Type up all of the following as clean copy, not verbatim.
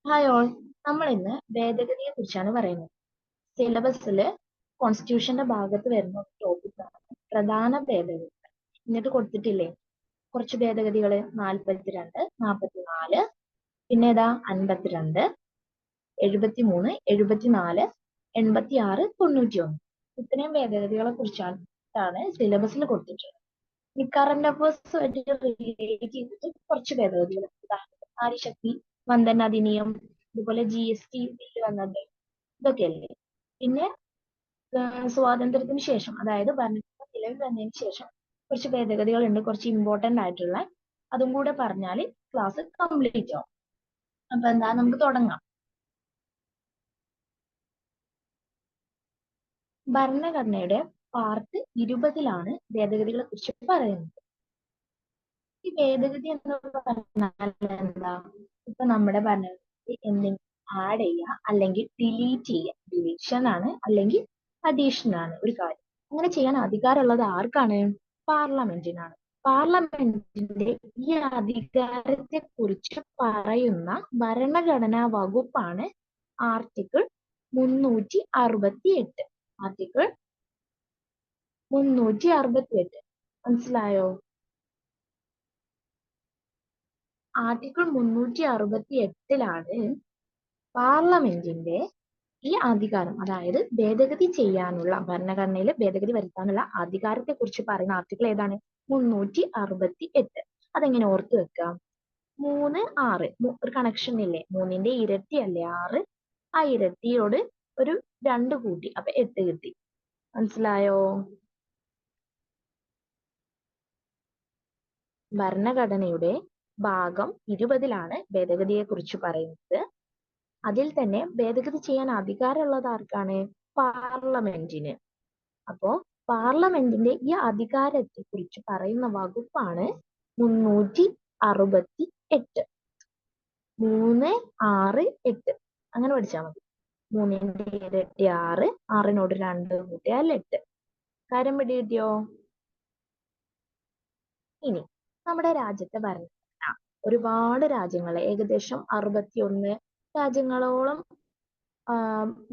Hi all. നമ്മൾ ഇന്ന് ഭേദഗതിയെ കുറിച്ചാണ് പറയുന്നത്. സിലബസിൽ കോൺസ്റ്റിറ്റ്യൂഷന്റെ ഭാഗത്ത് വരുന്ന ഒരു ടോപ്പിക്കാണ് പ്രധാന ഭേദഗതി. എന്നിട്ട് കൊടുത്തിട്ടില്ലേ കുറച്ച് ഭേദഗതികള് 42, 44, പിന്നെ ഏതാ 52, 73, 74, 86, 91. ഇത്രയും ഭേദഗതികളെ കുറിച്ചാണ് സിലബസിൽ കൊടുത്തിട്ടുള്ളത്. ഈ കറന്റ് അഫയേഴ്സുമായിട്ട് റിലേറ്റ് ചെയ്തിട്ട് കുറച്ച് ഭേദഗതികൾ, ഉദാഹരണത്തിന് നാരിശക്തി വന്ദന അധിനിയം, അതുപോലെ GST ബില്ല് വന്നത്, ഇതൊക്കെയല്ലേ. പിന്നെ സ്വാതന്ത്ര്യത്തിന് ശേഷം, അതായത് ഭരണഘടന നിലവിൽ വന്നതിന് ശേഷം കുറച്ച് ഭേദഗതികൾ ഉണ്ട്, കുറച്ച് ഇമ്പോർട്ടന്റ് ആയിട്ടുള്ള. അതും കൂടെ പറഞ്ഞാൽ ക്ലാസ് കംപ്ലീറ്റ് ആവും. അപ്പൊ എന്താ, നമുക്ക് തുടങ്ങാം. ഭരണഘടനയുടെ പാർട്ട് 20-ലാണ് ഭേദഗതികളെ കുറിച്ച് പറയുന്നത്. ഈ ഭേദഗതി എന്ന് പറഞ്ഞാൽ എന്താ, ഇപ്പൊ നമ്മുടെ ഭരണഘടനയിൽ എന്തെങ്കിലും ആഡ് ചെയ്യുക അല്ലെങ്കിൽ ഡിലീറ്റ് ചെയ്യുക. ഡിലീഷൻ ആണ് അല്ലെങ്കിൽ അഡീഷൻ ആണ് ഒരു കാര്യം. അങ്ങനെ ചെയ്യാൻ അധികാരമുള്ളത് ആർക്കാണ്? പാർലമെന്റിനാണ്. പാർലമെന്റിന്റെ ഈ അധികാരത്തെ കുറിച്ച് പറയുന്ന ഭരണഘടനാ വകുപ്പാണ് ആർട്ടിക്കിൾ 368. ആർട്ടിക്കിൾ 368 മനസ്സിലായോ? ആർട്ടിക്കിൾ 368-ലാണ് പാർലമെന്റിന്റെ ഈ അധികാരം, അതായത് ഭേദഗതി ചെയ്യാനുള്ള, ഭരണഘടനയിൽ ഭേദഗതി വരുത്താനുള്ള അധികാരത്തെ കുറിച്ച് പറയുന്ന ആർട്ടിക്കിൾ ഏതാണ്? 368. അതെങ്ങനെ ഓർത്ത് വെക്കാം? 3, 6 ഒരു കണക്ഷൻ ഇല്ലേ? 3ന്റെ ഇരട്ടി അല്ലേ 6? ആ ഇരട്ടിയോട് ഒരു 2 കൂട്ടി, അപ്പൊ 8 കിട്ടി. മനസ്സിലായോ? ഭരണഘടനയുടെ ഭാഗം 20-ലാണ് ഭേദഗതിയെ കുറിച്ച് പറയുന്നത്. അതിൽ തന്നെ ഭേദഗതി ചെയ്യാൻ അധികാരമുള്ളത് ആർക്കാണ്? പാർലമെന്റിന്. അപ്പോ പാർലമെന്റിന്റെ ഈ അധികാരത്തെ കുറിച്ച് പറയുന്ന വകുപ്പാണ് 368. 3, 6, 8 അങ്ങനെ പഠിച്ചാൽ മതി. 3ന്റെ ഇരട്ടി 6, 6നോട് 2 കൂട്ടിയാൽ 8. കാര്യം പിടി കിട്ടിയോ? ഇനി നമ്മുടെ രാജ്യത്തെ ഭരണഘടന ഒരുപാട് രാജ്യങ്ങളെ, ഏകദേശം 61 രാജ്യങ്ങളോളം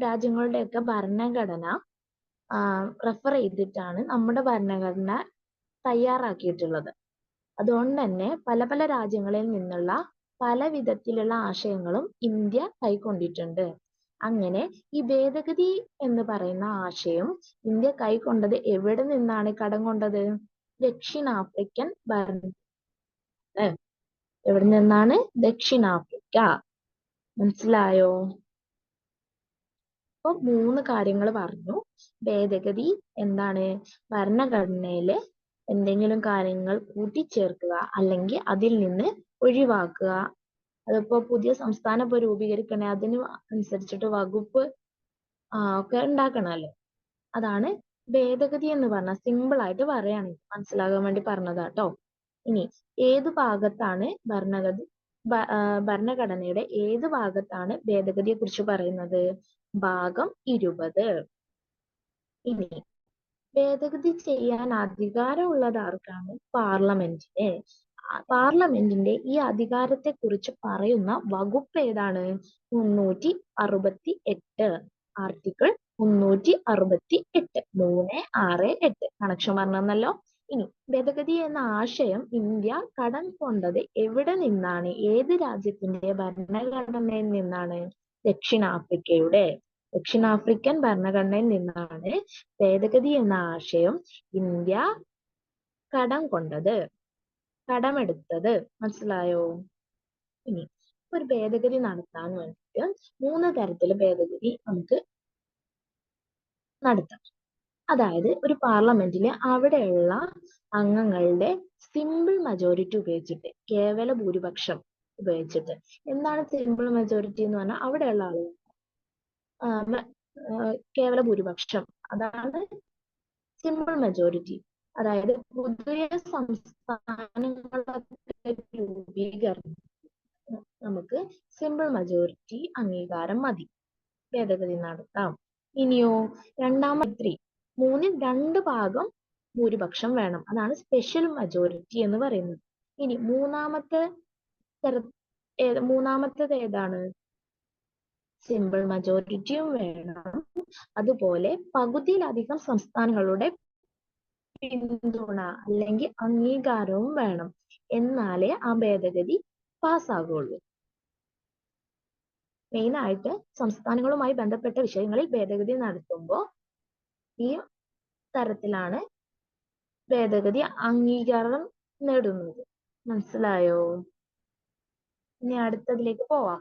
രാജ്യങ്ങളുടെയൊക്കെ ഭരണഘടന റെഫർ ചെയ്തിട്ടാണ് നമ്മുടെ ഭരണഘടന തയ്യാറാക്കിയിട്ടുള്ളത്. അതുകൊണ്ട് തന്നെ പല പല രാജ്യങ്ങളിൽ നിന്നുള്ള പല വിധത്തിലുള്ള ആശയങ്ങളും ഇന്ത്യ കൈക്കൊണ്ടിട്ടുണ്ട്. അങ്ങനെ ഈ ഭേദഗതി എന്ന് പറയുന്ന ആശയം ഇന്ത്യ കൈക്കൊണ്ടത് എവിടെ നിന്നാണ് കടം കൊണ്ടത്? ദക്ഷിണാഫ്രിക്കൻ ഭരണ എവിടെ നിന്നാണ്? ദക്ഷിണാഫ്രിക്ക. മനസ്സിലായോ? അപ്പൊ 3 കാര്യങ്ങൾ പറഞ്ഞു. ഭേദഗതി എന്താണ്? ഭരണഘടനയില് എന്തെങ്കിലും കാര്യങ്ങൾ കൂട്ടിച്ചേർക്കുക അല്ലെങ്കിൽ അതിൽ നിന്ന് ഒഴിവാക്കുക. അതിപ്പോ പുതിയ സംസ്ഥാനം ഇപ്പൊ രൂപീകരിക്കണേ, അതിന് അനുസരിച്ചിട്ട് വകുപ്പ് ഒക്കെ ഉണ്ടാക്കണമല്ലോ. അതാണ് ഭേദഗതി എന്ന് പറഞ്ഞാൽ. സിമ്പിൾ ആയിട്ട് പറയുകയാണെങ്കിൽ മനസ്സിലാകാൻ വേണ്ടി പറഞ്ഞതാട്ടോ. ഇനി ഏത് ഭാഗത്താണ് ഭരണഘടനയുടെ ഏത് ഭാഗത്താണ് ഭേദഗതിയെ കുറിച്ച് പറയുന്നത്? ഭാഗം 20. ഇനി ഭേദഗതി ചെയ്യാൻ അധികാരമുള്ളത് ആർക്കാണ്? പാർലമെന്റിന്. പാർലമെന്റിന്റെ ഈ അധികാരത്തെ കുറിച്ച് പറയുന്ന വകുപ്പ് ഏതാണ്? 368. ആർട്ടിക്കിൾ 368. 3, 6, 8 കണക്ഷൻ പറഞ്ഞല്ലോ. ഇനി ഭേദഗതി എന്ന ആശയം ഇന്ത്യ കടം കൊണ്ടത് എവിടെ നിന്നാണ്? ഏത് രാജ്യത്തിന്റെ ഭരണഘടനയിൽ നിന്നാണ്? ദക്ഷിണാഫ്രിക്കയുടെ. ദക്ഷിണാഫ്രിക്കൻ ഭരണഘടനയിൽ നിന്നാണ് ഭേദഗതി എന്ന ആശയം ഇന്ത്യ കടം കൊണ്ടത്, കടമെടുത്തത്. മനസ്സിലായോ? ഇനി ഒരു ഭേദഗതി നടത്താൻ വേണ്ടിയിട്ട് 3 തരത്തില് ഭേദഗതി നമുക്ക് നടത്താം. അതായത് ഒരു പാർലമെന്റില് അവിടെയുള്ള അംഗങ്ങളുടെ സിമ്പിൾ മെജോറിറ്റി ഉപയോഗിച്ചിട്ട്, കേവല ഭൂരിപക്ഷം ഉപയോഗിച്ചിട്ട്. എന്താണ് സിമ്പിൾ മെജോറിറ്റി എന്ന് പറഞ്ഞാൽ? അവിടെയുള്ള ആളുകൾ കേവല ഭൂരിപക്ഷം, അതാണ് സിമ്പിൾ മെജോറിറ്റി. അതായത് പുതിയ സംസ്ഥാനങ്ങളൊക്കെ രൂപീകരണം നമുക്ക് സിമ്പിൾ മെജോറിറ്റി അംഗീകാരം മതി, ഭേദഗതി നടത്താം. ഇനിയോ രണ്ടാമത്തെ 3ൽ 2 ഭാഗം ഭൂരിപക്ഷം വേണം, അതാണ് സ്പെഷ്യൽ മെജോറിറ്റി എന്ന് പറയുന്നത്. ഇനി മൂന്നാമത്തേത് ഏതാണ്? സിമ്പിൾ മജോറിറ്റിയും വേണം. അതുപോലെ പകുതിയിലധികം സംസ്ഥാനങ്ങളുടെ പിന്തുണ അല്ലെങ്കിൽ അംഗീകാരവും വേണം. എന്നാലേ ആ ഭേദഗതി പാസ്സാകുള്ളൂ. മെയിനായിട്ട് സംസ്ഥാനങ്ങളുമായി ബന്ധപ്പെട്ട വിഷയങ്ങളിൽ ഭേദഗതി നടത്തുമ്പോൾ ഈ തരത്തിലാണ് ഭേദഗതി അംഗീകാരം നേടുന്നത്. മനസ്സിലായോ? ഇനി അടുത്തതിലേക്ക് പോവാം.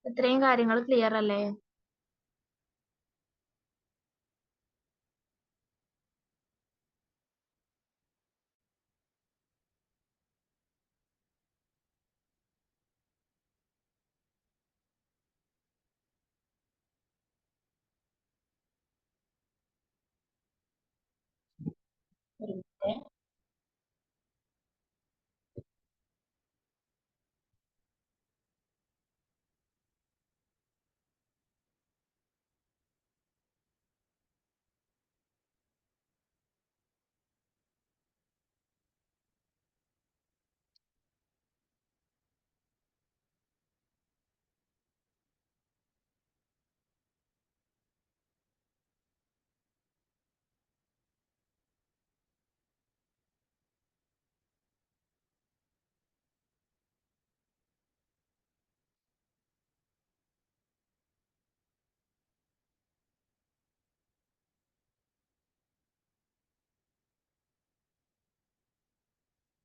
ഇത്രയും കാര്യങ്ങൾ ക്ലിയർ അല്ലേ? ഒരു minute.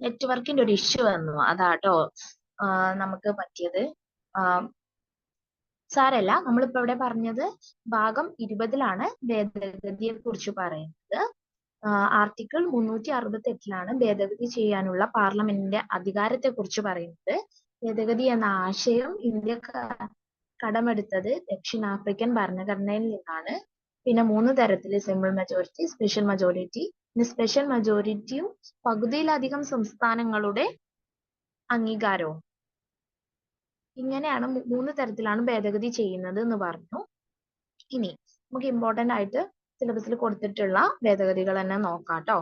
നെറ്റ്വർക്കിന്റെ ഒരു ഇഷ്യൂ വന്നു, അതാട്ടോ നമുക്ക് പറ്റിയത്. സാരല്ല, നമ്മളിപ്പോ ഇവിടെ പറഞ്ഞത് ഭാഗം 20-ലാണ് ഭേദഗതിയെ കുറിച്ച് പറയുന്നത്. ആർട്ടിക്കിൾ 368-ലാണ് ഭേദഗതി ചെയ്യാനുള്ള പാർലമെന്റിന്റെ അധികാരത്തെ കുറിച്ച് പറയുന്നത്. ഭേദഗതി എന്ന ആശയം ഇന്ത്യ കടമെടുത്തത് ദക്ഷിണാഫ്രിക്കൻ ഭരണഘടനയിൽ നിന്നാണ്. പിന്നെ 3 തരത്തില് സിമ്പിൾ മെജോറിറ്റി, സ്പെഷ്യൽ മജോറിറ്റി. സ്പെഷ്യൽ മജോറിറ്റിയും പകുതിയിലധികം സംസ്ഥാനങ്ങളുടെ അംഗീകാരവും. ഇങ്ങനെയാണ് 3 തരത്തിലാണ് ഭേദഗതി ചെയ്യുന്നത് എന്ന് പറഞ്ഞു. ഇനി നമുക്ക് ഇമ്പോർട്ടന്റ് ആയിട്ട് സിലബസിൽ കൊടുത്തിട്ടുള്ള ഭേദഗതികൾ തന്നെ നോക്കാട്ടോ.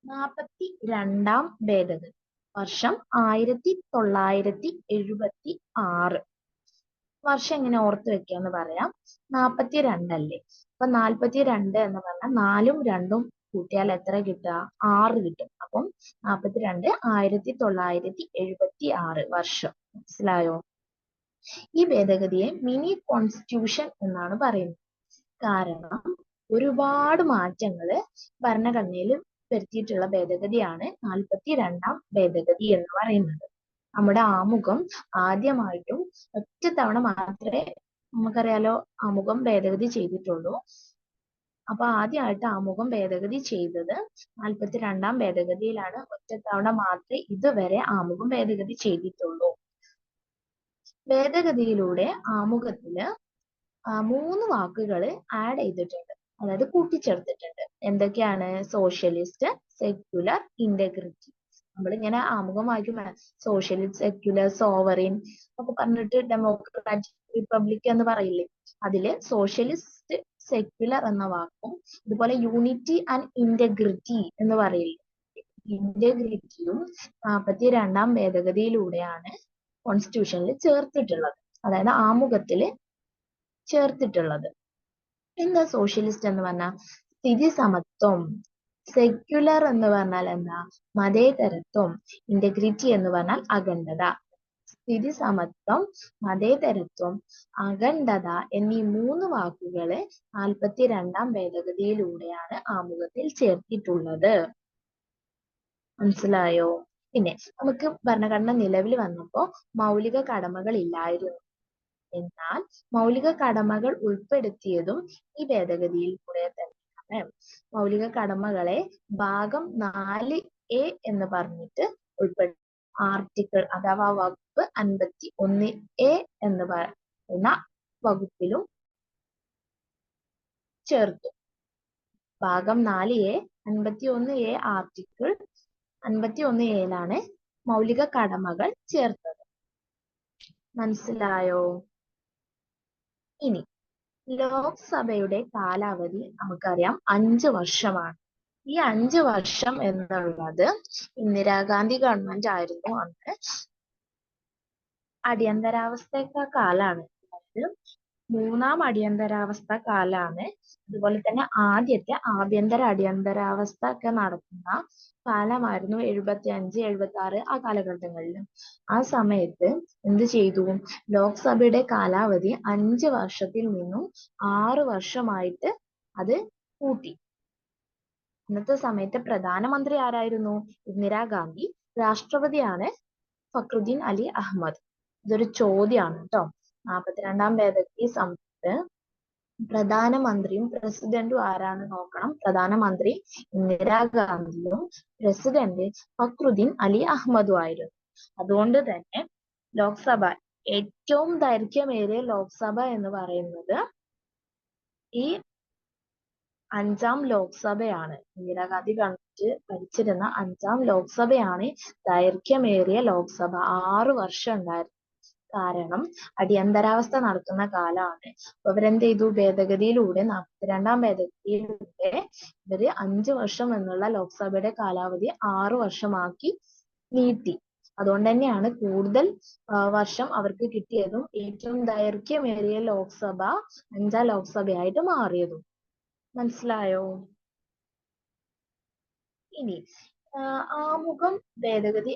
42-ാം ഭേദഗതി വർഷം 1976. വർഷം എങ്ങനെ ഓർത്ത് വെക്കാന്ന് പറയാം. 42 അല്ലേ? അപ്പൊ 42 എന്ന് പറഞ്ഞാൽ 4ഉം 2ഉം കൂട്ടിയാൽ എത്ര കിട്ടുക? 6 കിട്ടും. അപ്പം 42 1976 വർഷം. മനസ്സിലായോ? ഈ ഭേദഗതിയെ മിനി കോൺസ്റ്റിറ്റ്യൂഷൻ എന്നാണ് പറയുന്നത്. കാരണം ഒരുപാട് മാറ്റങ്ങള് ഭരണഘടനയിൽ വരുത്തിയിട്ടുള്ള ഭേദഗതിയാണ് 42-ാം ഭേദഗതി എന്ന് പറയുന്നത്. നമ്മുടെ ആമുഖം ആദ്യമായിട്ടും ഒറ്റ തവണ മാത്രമേ നമുക്കറിയാലോ ആമുഖം ഭേദഗതി ചെയ്തിട്ടുള്ളൂ. അപ്പൊ ആദ്യമായിട്ട് ആമുഖം ഭേദഗതി ചെയ്തത് 42-ാം ഭേദഗതിയിലാണ്. ഒറ്റ തവണ മാത്രമേ ഇതുവരെ ആമുഖം ഭേദഗതി ചെയ്തിട്ടുള്ളൂ. ഭേദഗതിയിലൂടെ ആമുഖത്തില് 3 വാക്കുകൾ ആഡ് ചെയ്തിട്ടുണ്ട്, അതായത് കൂട്ടിച്ചേർത്തിട്ടുണ്ട്. എന്തൊക്കെയാണ്? Socialist, secular, integrity. നമ്മളിങ്ങനെ ആമുഖം വായിക്കുമ്പോൾ സോഷ്യലിസ്റ്റ്, സെക്യുലർ, സോവറിൻ ഒക്കെ പറഞ്ഞിട്ട് ഡെമോക്രാറ്റിക്, റിപ്പബ്ലിക് എന്ന് പറയില്ലേ? അതില് സോഷ്യലിസ്റ്റ്, സെക്യുലർ എന്ന വാക്കും ഇതുപോലെ യൂണിറ്റി ആൻഡ് ഇന്റഗ്രിറ്റി എന്ന് പറയില്ലേ? ഇന്റഗ്രിറ്റിയും 42-ാം ഭേദഗതിയിലൂടെയാണ് കോൺസ്റ്റിറ്റ്യൂഷനിൽ ചേർത്തിട്ടുള്ളത്, അതായത് ആമുഖത്തില് ചേർത്തിട്ടുള്ളത്. എന്താ സോഷ്യലിസ്റ്റ് എന്ന് പറഞ്ഞാൽ? സ്ഥിതി സമത്വം. സെക്യുലർ എന്ന് പറഞ്ഞാൽ എന്താ? മതേതരത്വം. ഇന്റഗ്രിറ്റി എന്ന് പറഞ്ഞാൽ അഖണ്ഡത. സ്ഥിതി സമത്വം, മതേതരത്വം, അഖണ്ഡത എന്നീ 3 വാക്കുകള് 42-ാം ഭേദഗതിയിലൂടെയാണ് ആമുഖത്തിൽ ചേർത്തിട്ടുള്ളത്. മനസ്സിലായോ? പിന്നെ നമുക്ക് ഭരണഘടന നിലവിൽ വന്നപ്പോ മൗലിക കടമകൾ ഇല്ലായിരുന്നു. എന്നാൽ മൗലിക കടമകൾ ഉൾപ്പെടുത്തിയതും ഈ ഭേദഗതിയിലൂടെ തന്നെയാണ്. മൗലിക കടമകളെ ഭാഗം 4A എന്ന് പറഞ്ഞിട്ട് ഉൾപ്പെടുത്തി. ആർട്ടിക്കിൾ അഥവാ വകുപ്പ് 51A എന്ന് പറയുന്ന വകുപ്പിലും ചേർത്തു. ഭാഗം 4A 51A ആർട്ടിക്കിൾ 51Aയിലാണ് മൗലിക കടമകൾ ചേർത്തത്. മനസ്സിലായോ? ഇനി ലോക്സഭയുടെ കാലാവധി നമുക്കറിയാം 5 വർഷമാണ്. ഈ 5 വർഷം എന്നുള്ളത് ഇന്ദിരാഗാന്ധി ഗവൺമെന്റ് ആയിരുന്നു അന്ന്. അടിയന്തരാവസ്ഥയൊക്കെ കാലാണ്. അതായത് 3ാം അടിയന്തരാവസ്ഥ കാലാണ്. അതുപോലെ തന്നെ ആദ്യത്തെ ആഭ്യന്തര അടിയന്തരാവസ്ഥ ഒക്കെ നടക്കുന്ന കാലമായിരുന്നു 75, 76 ആ കാലഘട്ടങ്ങളിൽ. ആ സമയത്ത് എന്ത് ചെയ്തു? ലോക്സഭയുടെ കാലാവധി 5 വർഷത്തിൽ നിന്നും 6 വർഷമായിട്ട് അത് കൂട്ടി. ഇന്നത്തെ സമയത്ത് പ്രധാനമന്ത്രി ആരായിരുന്നു? ഇന്ദിരാഗാന്ധി. രാഷ്ട്രപതിയാണ് ഫക്രുദ്ദീൻ അലി അഹമ്മദ്. ഇതൊരു ചോദ്യമാണ് കേട്ടോ. 42ാം ഭേദഗതി സമയത്ത് പ്രധാനമന്ത്രിയും പ്രസിഡന്റും ആരാണ് നോക്കണം. പ്രധാനമന്ത്രി ഇന്ദിരാഗാന്ധിയും പ്രസിഡന്റ് ഫക്രുദ്ദീൻ അലി അഹമ്മദും ആയിരുന്നു. അതുകൊണ്ട് തന്നെ ലോക്സഭ ഏറ്റവും ദൈർഘ്യമേറിയ ലോക്സഭ എന്ന് പറയുന്നത് ഈ 5ാം ലോക്സഭയാണ്. ഇന്ദിരാഗാന്ധി ഗവൺമെന്റ് ഭരിച്ചിരുന്ന 5ാം ലോക്സഭയാണ് ദൈർഘ്യമേറിയ ലോക്സഭ. 6 വർഷം ഉണ്ടായിരുന്നു. കാരണം അടിയന്തരാവസ്ഥ നടക്കുന്ന കാലമാണ്. അപ്പൊ ഇവരെന്ത് ചെയ്തു? ഭേദഗതിയിലൂടെ 42ാം ഭേദഗതിയിലൂടെ ഇവര് 5 വർഷം എന്നുള്ള ലോക്സഭയുടെ കാലാവധി 6 വർഷമാക്കി നീട്ടി. അതുകൊണ്ട് തന്നെയാണ് കൂടുതൽ വർഷം അവർക്ക് കിട്ടിയതും ഏറ്റവും ദൈർഘ്യമേറിയ ലോക്സഭ 5ാം ലോക്സഭയായിട്ട് മാറിയതും. മനസ്സിലായോ? ഇനി ആമുഖം ഭേദഗതി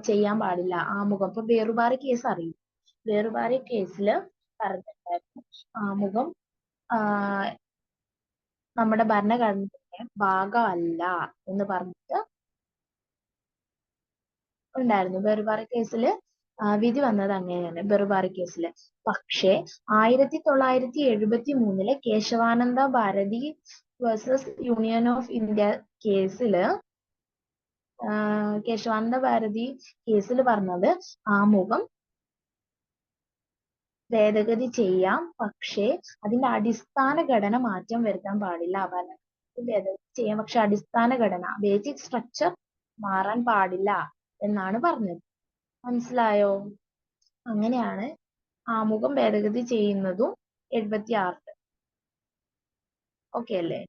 ചെയ്യാൻ പാടില്ല. ആമുഖം ഇപ്പൊ വേറുപാറി കേസ് അറിയും. വേറുപാറി കേസില് പറഞ്ഞിട്ടുണ്ടായിരുന്നു ആമുഖം നമ്മുടെ ഭരണഘടനയുടെ ഭാഗമല്ല എന്ന് പറഞ്ഞിട്ട് ഉണ്ടായിരുന്നു. ബെറുപാറി കേസിൽ വിധി വന്നത് അങ്ങനെയാണ്. ബെറുപാറി കേസിൽ. പക്ഷേ 1973 Kesavananda Bharati versus union of India കേസില് കേശവാനന്ദ ഭാരതി കേസിൽ പറഞ്ഞത് ആമുഖം ഭേദഗതി ചെയ്യാം, പക്ഷേ അതിന്റെ അടിസ്ഥാന ഘടന മാറ്റം വരുത്താൻ പാടില്ല. ഭേദഗതി ചെയ്യാം, പക്ഷെ അടിസ്ഥാന ഘടന ബേസിക് സ്ട്രക്ചർ മാറാൻ പാടില്ല എന്നാണ് പറഞ്ഞത്. മനസ്സിലായോ? അങ്ങനെയാണ് ആമുഖം ഭേദഗതി ചെയ്യുന്നതും 76. ഓക്കെ അല്ലേ?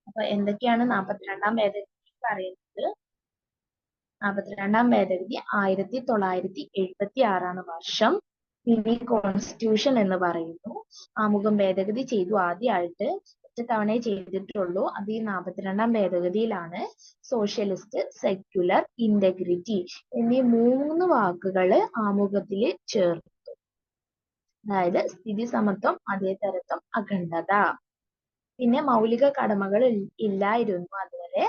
അപ്പൊ എന്തൊക്കെയാണ് 42ാം ഭേദഗതി പറയുന്നത്? 42ാം ഭേദഗതി 1976 വർഷം. മിനി കോൺസ്റ്റിറ്റ്യൂഷൻ എന്ന് പറയുന്നു. ആമുഖം ഭേദഗതി ചെയ്തു ആദ്യമായിട്ട് ഒറ്റ തവണയെ ചെയ്തിട്ടുള്ളൂ. അത് ഈ 42ാം ഭേദഗതിയിലാണ്. സോഷ്യലിസ്റ്റ്, സെക്യുലർ, ഇന്റഗ്രിറ്റി എന്നീ 3 വാക്കുകൾ ആമുഖത്തിൽ ചേർത്തു. അതായത് സ്ഥിതി സമത്വം, മതേതരത്വം, അഖണ്ഡത. പിന്നെ മൗലിക കടമകൾ ഇല്ലായിരുന്നു അതുവരെ.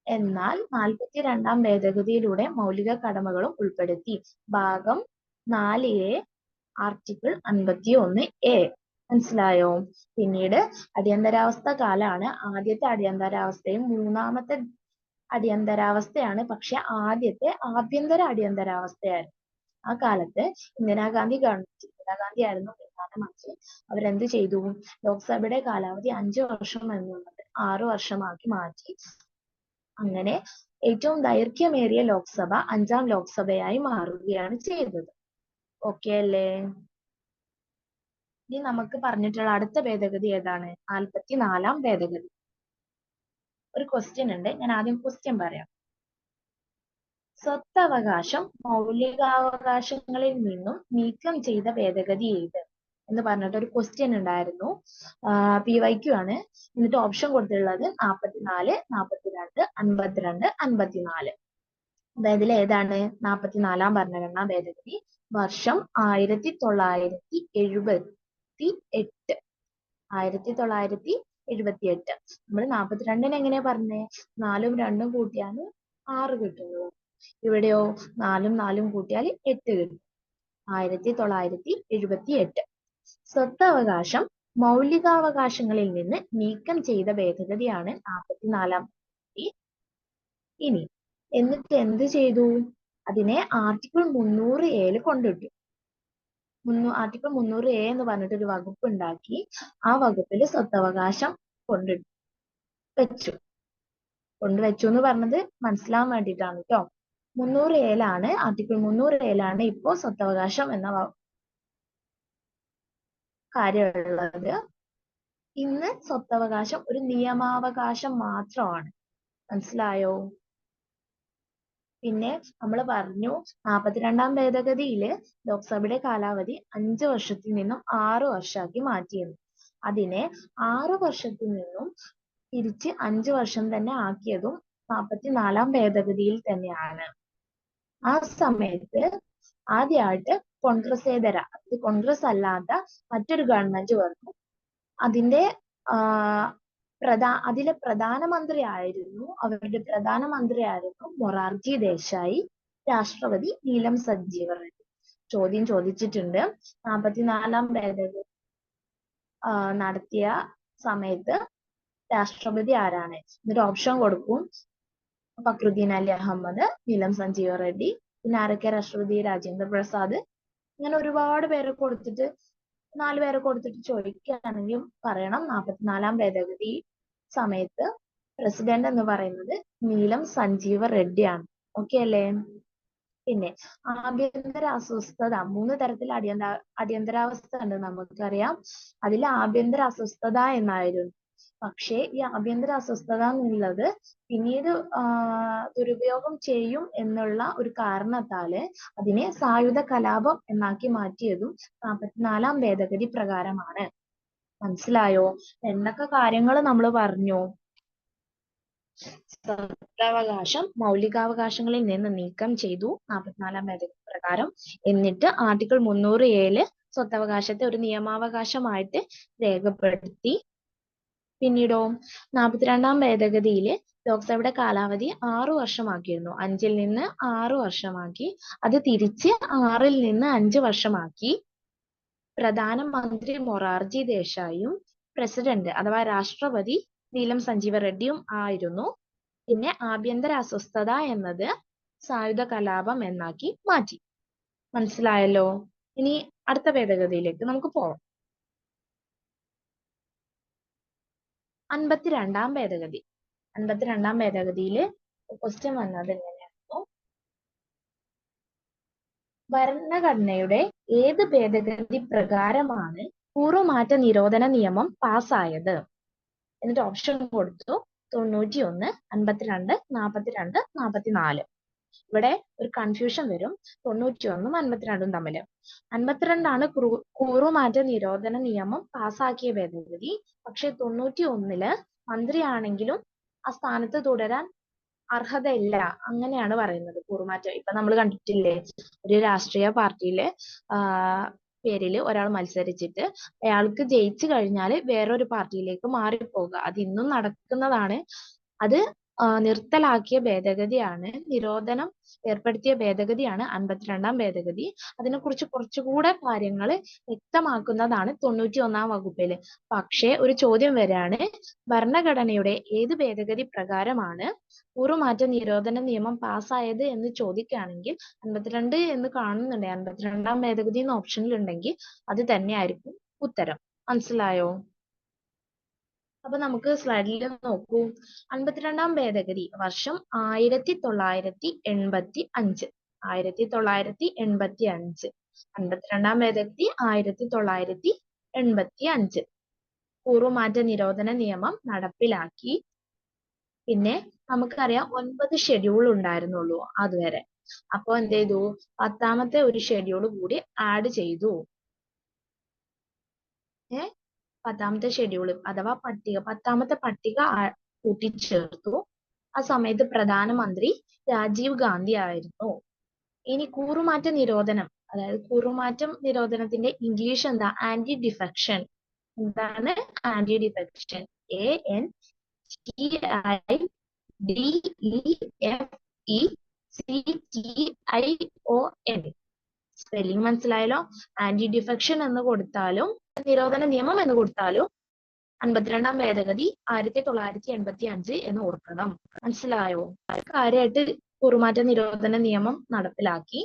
എന്നാൽ 42ാം ഭേദഗതിയിലൂടെ മൗലിക കടമകളും ഉൾപ്പെടുത്തി. ഭാഗം 4A ആർട്ടിക്കിൾ 51A. മനസ്സിലായോ? പിന്നീട് അടിയന്തരാവസ്ഥ കാലാണ്. ആദ്യത്തെ അടിയന്തരാവസ്ഥയും 3ാമത്തെ അടിയന്തരാവസ്ഥയാണ്. പക്ഷെ ആദ്യത്തെ ആഭ്യന്തര അടിയന്തരാവസ്ഥയായിരുന്നു. ആ കാലത്ത് ഇന്ദിരാഗാന്ധി ആയിരുന്നു പ്രധാനമന്ത്രി. അവരെന്ത് ചെയ്തു? ലോക്സഭയുടെ കാലാവധി 5 വർഷം എന്നുള്ളത് 6 വർഷമാക്കി മാറ്റി. അങ്ങനെ ഏറ്റവും ദൈർഘ്യമേറിയ ലോക്സഭ 5ാം ലോക്സഭയായി മാറുകയാണ് ചെയ്തത്. ഓക്കെ അല്ലേ? ഇനി നമുക്ക് പറഞ്ഞിട്ടുള്ള അടുത്ത ഭേദഗതി ഏതാണ്? 44ാം ഭേദഗതി. ഒരു ക്വസ്റ്റ്യൻ ഉണ്ട്. ഞാൻ ആദ്യം ക്വസ്റ്റ്യൻ പറയാം. സ്വത്തവകാശം മൗലികാവകാശങ്ങളിൽ നിന്നും നീക്കം ചെയ്ത ഭേദഗതി ഏത് എന്ന് പറഞ്ഞിട്ട് ഒരു ക്വസ്റ്റ്യൻ ഉണ്ടായിരുന്നു. PYQ ആണ്. എന്നിട്ട് ഓപ്ഷൻ കൊടുത്തിട്ടുള്ളത് 44, 42, 52, 54. അതായത് ഏതാണ് 44ാം ഭരണഘടനാ ഭേദഗതി? വർഷം 1978. 1978. നമ്മൾ 42-ന് എങ്ങനെയാ പറഞ്ഞേ? 4ഉം 2ഉം കൂട്ടിയാണ് 6 കിട്ടുന്നത്. ഇവിടെയോ 4ഉം 4ഉം കൂട്ടിയാൽ 8 കിട്ടും. 1978. സ്വത്തവകാശം മൗലികാവകാശങ്ങളിൽ നിന്ന് നീക്കം ചെയ്ത ഭേദഗതിയാണ് 44-ാം ഭേദഗതി. ഇനി എന്നിട്ട് എന്ത് ചെയ്തു? അതിനെ ആർട്ടിക്കിൾ 300A കൊണ്ടിട്ടു. ആർട്ടിക്കിൾ 300A എന്ന് പറഞ്ഞിട്ടൊരു വകുപ്പ് ഉണ്ടാക്കി. ആ വകുപ്പിൽ സ്വത്തവകാശം കൊണ്ടുവച്ചു എന്ന് പറഞ്ഞത് മനസ്സിലാവാൻ വേണ്ടിയിട്ടാണ് കേട്ടോ. 300A ആർട്ടിക്കിൾ 300A ഇപ്പോ സ്വത്തവകാശം എന്ന കാര്യമുള്ളത്. ഇന്ന് സ്വത്തവകാശം ഒരു നിയമാവകാശം മാത്രമാണ്. മനസ്സിലായോ? പിന്നെ നമ്മൾ പറഞ്ഞു 42-ാം ഭേദഗതിയിൽ ലോക്സഭയുടെ കാലാവധി 5 വർഷത്തിൽ നിന്നും 6 വർഷമാക്കി മാറ്റിയിരുന്നു. അതിനെ 6 വർഷത്തിൽ നിന്നും തിരിച്ച് 5 വർഷം തന്നെ ആക്കിയതും 44-ാം ഭേദഗതിയിൽ തന്നെയാണ്. ആ സമയത്ത് ആദ്യമായിട്ട് കോൺഗ്രസ് അല്ലാത്ത മറ്റൊരു ഗവൺമെന്റ് വന്നു. അതിലെ അവരുടെ പ്രധാനമന്ത്രിയായിരുന്നു മൊറാർജി ദേശായി. രാഷ്ട്രപതി നീലം സഞ്ജീവ റെഡ്ഡി. ചോദ്യം ചോദിച്ചിട്ടുണ്ട്. 44-ാം ഭേദഗതി നടത്തിയ സമയത്ത് രാഷ്ട്രപതി ആരാണ്? എന്നിട്ട് ഓപ്ഷൻ കൊടുക്കും. ഫക്രുദ്ദീൻ അലി അഹമ്മദ്, നീലം സഞ്ജീവ റെഡ്ഡി, പിന്നെ ആരൊക്കെ രാഷ്ട്രപതി? രാജേന്ദ്ര പ്രസാദ്. ഇങ്ങനെ ഒരുപാട് പേരെ കൊടുത്തിട്ട് 4 പേരെ കൊടുത്തിട്ട് ചോദിക്കുകയാണെങ്കിൽ പറയണം 44-ാം ഭേദഗതി സമയത്ത് പ്രസിഡന്റ് എന്ന് പറയുന്നത് നീലം സഞ്ജീവ റെഡ്ഡിയാണ്. ഓക്കെ അല്ലേ? പിന്നെ ആഭ്യന്തര അസ്വസ്ഥത, 3 തരത്തിൽ അടിയന്തരാവസ്ഥ ഉണ്ട് നമുക്കറിയാം. അതിൽ ആഭ്യന്തര അസ്വസ്ഥത എന്നായിരുന്നു. പക്ഷേ ഈ ആഭ്യന്തര അസ്വസ്ഥത എന്നുള്ളത് പിന്നീട് ദുരുപയോഗം ചെയ്യും എന്നുള്ള ഒരു കാരണത്താല് അതിനെ സായുധ കലാപം എന്നാക്കി മാറ്റിയതും 44-ാം ഭേദഗതി പ്രകാരമാണ്. മനസ്സിലായോ? എന്തൊക്കെ കാര്യങ്ങൾ നമ്മൾ പറഞ്ഞു? സ്വത്തവകാശം മൗലികാവകാശങ്ങളിൽ നിന്ന് നീക്കം ചെയ്തു 44-ാം ഭേദഗതി പ്രകാരം. എന്നിട്ട് ആർട്ടിക്കിൾ 300A സ്വത്തവകാശത്തെ ഒരു നിയമാവകാശമായിട്ട് രേഖപ്പെടുത്തി. പിന്നീടോ 42-ാം ഭേദഗതിയിൽ ലോക്സഭയുടെ കാലാവധി 6 വർഷമാക്കിയിരുന്നു. 5-ൽ നിന്ന് 6 വർഷമാക്കി. അത് തിരിച്ച് 6-ൽ നിന്ന് 5 വർഷമാക്കി. പ്രധാനമന്ത്രി മൊറാർജി ദേശായിയും പ്രസിഡന്റ് അഥവാ രാഷ്ട്രപതി നീലം സഞ്ജീവ റെഡ്ഡിയും ആയിരുന്നു. പിന്നെ ആഭ്യന്തര അസ്വസ്ഥത എന്നത് സായുധ കലാപം എന്നാക്കി മാറ്റി. മനസ്സിലായല്ലോ? ഇനി അടുത്ത ഭേദഗതിയിലേക്ക് നമുക്ക് പോവാം. 52-ാം ഭേദഗതി. 52-ാം ഭേദഗതിയിൽ ക്വസ്റ്റ്യൻ വന്നത് എങ്ങനെയായിരുന്നു? ഭരണഘടനയുടെ ഏത് ഭേദഗതി പ്രകാരമാണ് കൂറുമാറ്റ നിരോധന നിയമം പാസ്സായത്? എന്നിട്ട് ഓപ്ഷൻ കൊടുത്തു. 91, 52, 42, 44. ഇവിടെ ഒരു കൺഫ്യൂഷൻ വരും 91ഉം 52ഉം തമ്മിൽ. 52ആണ് കൂറുമാറ്റ നിരോധന നിയമം പാസ്സാക്കിയ ഭേദഗതി. പക്ഷെ 91-ല് മന്ത്രിയാണെങ്കിലും ആ സ്ഥാനത്ത് തുടരാൻ അർഹതയില്ല, അങ്ങനെയാണ് പറയുന്നത്. കൂറുമാറ്റം ഇപ്പൊ നമ്മൾ കണ്ടിട്ടില്ലേ, ഒരു രാഷ്ട്രീയ പാർട്ടിയിലെ പേരിൽ ഒരാൾ മത്സരിച്ചിട്ട് അയാൾക്ക് ജയിച്ചു കഴിഞ്ഞാൽ വേറൊരു പാർട്ടിയിലേക്ക് മാറിപ്പോകുക. അത് ഇന്നും നടക്കുന്നതാണ്. അത് നിർത്തലാക്കിയ ഭേദഗതിയാണ്, നിരോധനം ഏർപ്പെടുത്തിയ ഭേദഗതിയാണ് 52-ാം ഭേദഗതി. അതിനെക്കുറിച്ച് കുറച്ചുകൂടെ കാര്യങ്ങൾ വ്യക്തമാക്കുന്നതാണ് 91-ാം വകുപ്പിൽ. പക്ഷേ ഒരു ചോദ്യം വരാണ്, ഭരണഘടനയുടെ ഏത് ഭേദഗതി പ്രകാരമാണ് കൂറുമാറ്റ നിരോധന നിയമം പാസ്സായത് എന്ന് ചോദിക്കുകയാണെങ്കിൽ 52 എന്ന് കാണുന്നുണ്ട്. 52-ാം ഭേദഗതി എന്ന ഓപ്ഷനിൽ ഉണ്ടെങ്കിൽ അത് തന്നെയായിരിക്കും ഉത്തരം. മനസ്സിലായോ? അപ്പൊ നമുക്ക് സ്ലൈഡിൽ നോക്കൂ. 52-ാം ഭേദഗതി വർഷം 1985. 1985. 52-ാം ഭേദഗതി 1985. കൂറുമാറ്റ നിരോധന നിയമം നടപ്പിലാക്കി. പിന്നെ നമുക്കറിയാം 9 ഷെഡ്യൂൾ ഉണ്ടായിരുന്നുള്ളൂ അതുവരെ. അപ്പൊ എന്ത് ചെയ്തു? 10ാമത്തെ ഒരു ഷെഡ്യൂൾ കൂടി ആഡ് ചെയ്തു. 10ാമത്തെ ഷെഡ്യൂൾ അഥവാ പട്ടിക, 10ാമത്തെ പട്ടിക കൂട്ടിച്ചേർത്തു. ആ സമയത്ത് പ്രധാനമന്ത്രി രാജീവ് ഗാന്ധി ആയിരുന്നു. ഇനി കൂറുമാറ്റ നിരോധനം, അതായത് കൂറുമാറ്റം നിരോധനത്തിന്റെ ഇംഗ്ലീഷ് എന്താ? Anti defection. എന്താണ് anti defection? ANTIDEFECTION. CTION. Spelling മനസ്സിലായല്ലോ. ആന്റി ഡിഫെക്ഷൻ എന്ന് കൊടുത്താലും നിരോധന നിയമം എന്ന് കൊടുത്താലും 52-ാം ഭേദഗതി 1985 എന്ന് ഓർക്കണം. മനസ്സിലായോ? കാര്യമായിട്ട് കുറുമാറ്റ നിരോധന നിയമം നടപ്പിലാക്കി.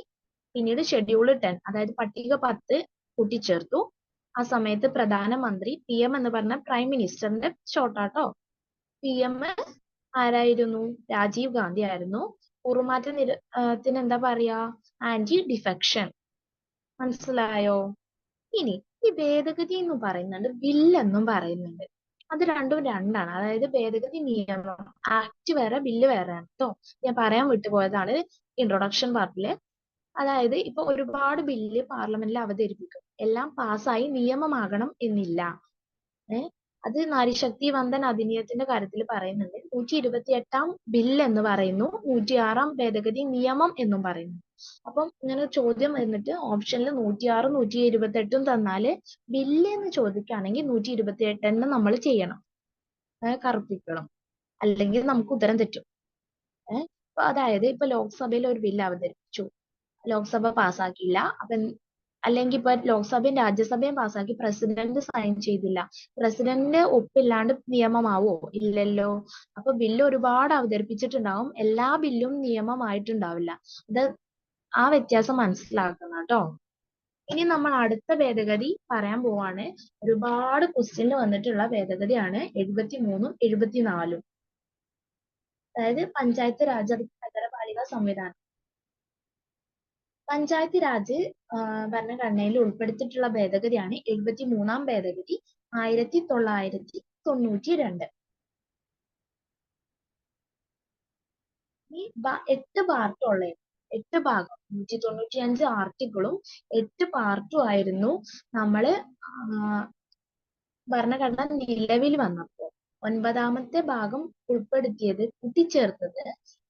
പിന്നീട് ഷെഡ്യൂൾ 10 അതായത് പട്ടിക 10 കൂട്ടിച്ചേർത്തു. ആ സമയത്ത് പ്രധാനമന്ത്രി PM എന്ന് പറഞ്ഞ പ്രൈം മിനിസ്റ്ററിന്റെ ഷോർട്ടാട്ടോ. PM ആരായിരുന്നു? രാജീവ് ഗാന്ധി ആയിരുന്നു. കുറുമാറ്റ നിരത്തിന് എന്താ പറയാ? Anti defection. മനസ്സിലായോ? ഇനി ഈ ഭേദഗതി എന്ന് പറയുന്നുണ്ട്, ബില്ലെന്നും പറയുന്നുണ്ട്. അത് രണ്ടും രണ്ടാണ്. അതായത് ഭേദഗതി നിയമം, ആക്ട് വേറെ ബില്ല് വേറെയാണ് കേട്ടോ. ഞാൻ പറയാൻ വിട്ടുപോയതാണ് ഇൻട്രൊഡക്ഷൻ പാർട്ടില്. അതായത് ഇപ്പൊ ഒരുപാട് ബില്ല് പാർലമെന്റിൽ അവതരിപ്പിക്കും. എല്ലാം പാസ്സായി നിയമമാകണം എന്നില്ല. അത് നാരിശക്തി വന്ദൻ അധിനിയത്തിന്റെ കാര്യത്തിൽ പറയുന്നുണ്ട്. 128-ാം ബില്ല് എന്ന് പറയുന്നു, 106-ാം ഭേദഗതി നിയമം എന്നും പറയുന്നു. അപ്പം ഇങ്ങനെ ചോദ്യം വന്നിട്ട് ഓപ്ഷനിൽ 106 128 തന്നാല് ബില്ല് എന്ന് ചോദിക്കുകയാണെങ്കിൽ 128 തന്നെ നമ്മൾ ചെയ്യണം, കറുപ്പിക്കണം, അല്ലെങ്കിൽ നമുക്ക് ഉത്തരം തെറ്റും. അതായത് ഇപ്പൊ ലോക്സഭയിൽ ഒരു ബില്ല് അവതരിപ്പിച്ചു, ലോക്സഭ പാസ്സാക്കിയില്ല. അല്ലെങ്കിൽ ഇപ്പൊ ലോക്സഭയും രാജ്യസഭയും പാസ്സാക്കി, പ്രസിഡന്റ് സൈൻ ചെയ്തില്ല. പ്രസിഡന്റ് ഒപ്പില്ലാണ്ട് നിയമമാവോ? ഇല്ലല്ലോ. അപ്പൊ ബില്ല് ഒരുപാട് അവതരിപ്പിച്ചിട്ടുണ്ടാവും, എല്ലാ ബില്ലും നിയമമായിട്ടുണ്ടാവില്ല. അത് ആ വ്യത്യാസം മനസ്സിലാക്കണം കേട്ടോ. ഇനി നമ്മൾ അടുത്ത ഭേദഗതി പറയാൻ പോവാണ്. ഒരുപാട് ക്വസ്റ്റ്യനിൽ വന്നിട്ടുള്ള ഭേദഗതിയാണ് 73-ഉം 74-ഉം. അതായത് പഞ്ചായത്ത് രാജ് നഗരപാലിക സംവിധാനം. പഞ്ചായത്ത് രാജ് ഭരണഘടനയിൽ ഉൾപ്പെടുത്തിയിട്ടുള്ള ഭേദഗതിയാണ് 73-ാം ഭേദഗതി 1992. ഈ 8 പാർട്ടുള്ള 8 ഭാഗം 195 ആർട്ടിക്കിളും 8 പാർട്ടും ആയിരുന്നു നമ്മള് ഭരണഘടന നിലവിൽ വന്നപ്പോൾ 9-ാമത്തെ ഭാഗം ഉൾപ്പെടുത്തിയത്, കൂട്ടിച്ചേർത്തത്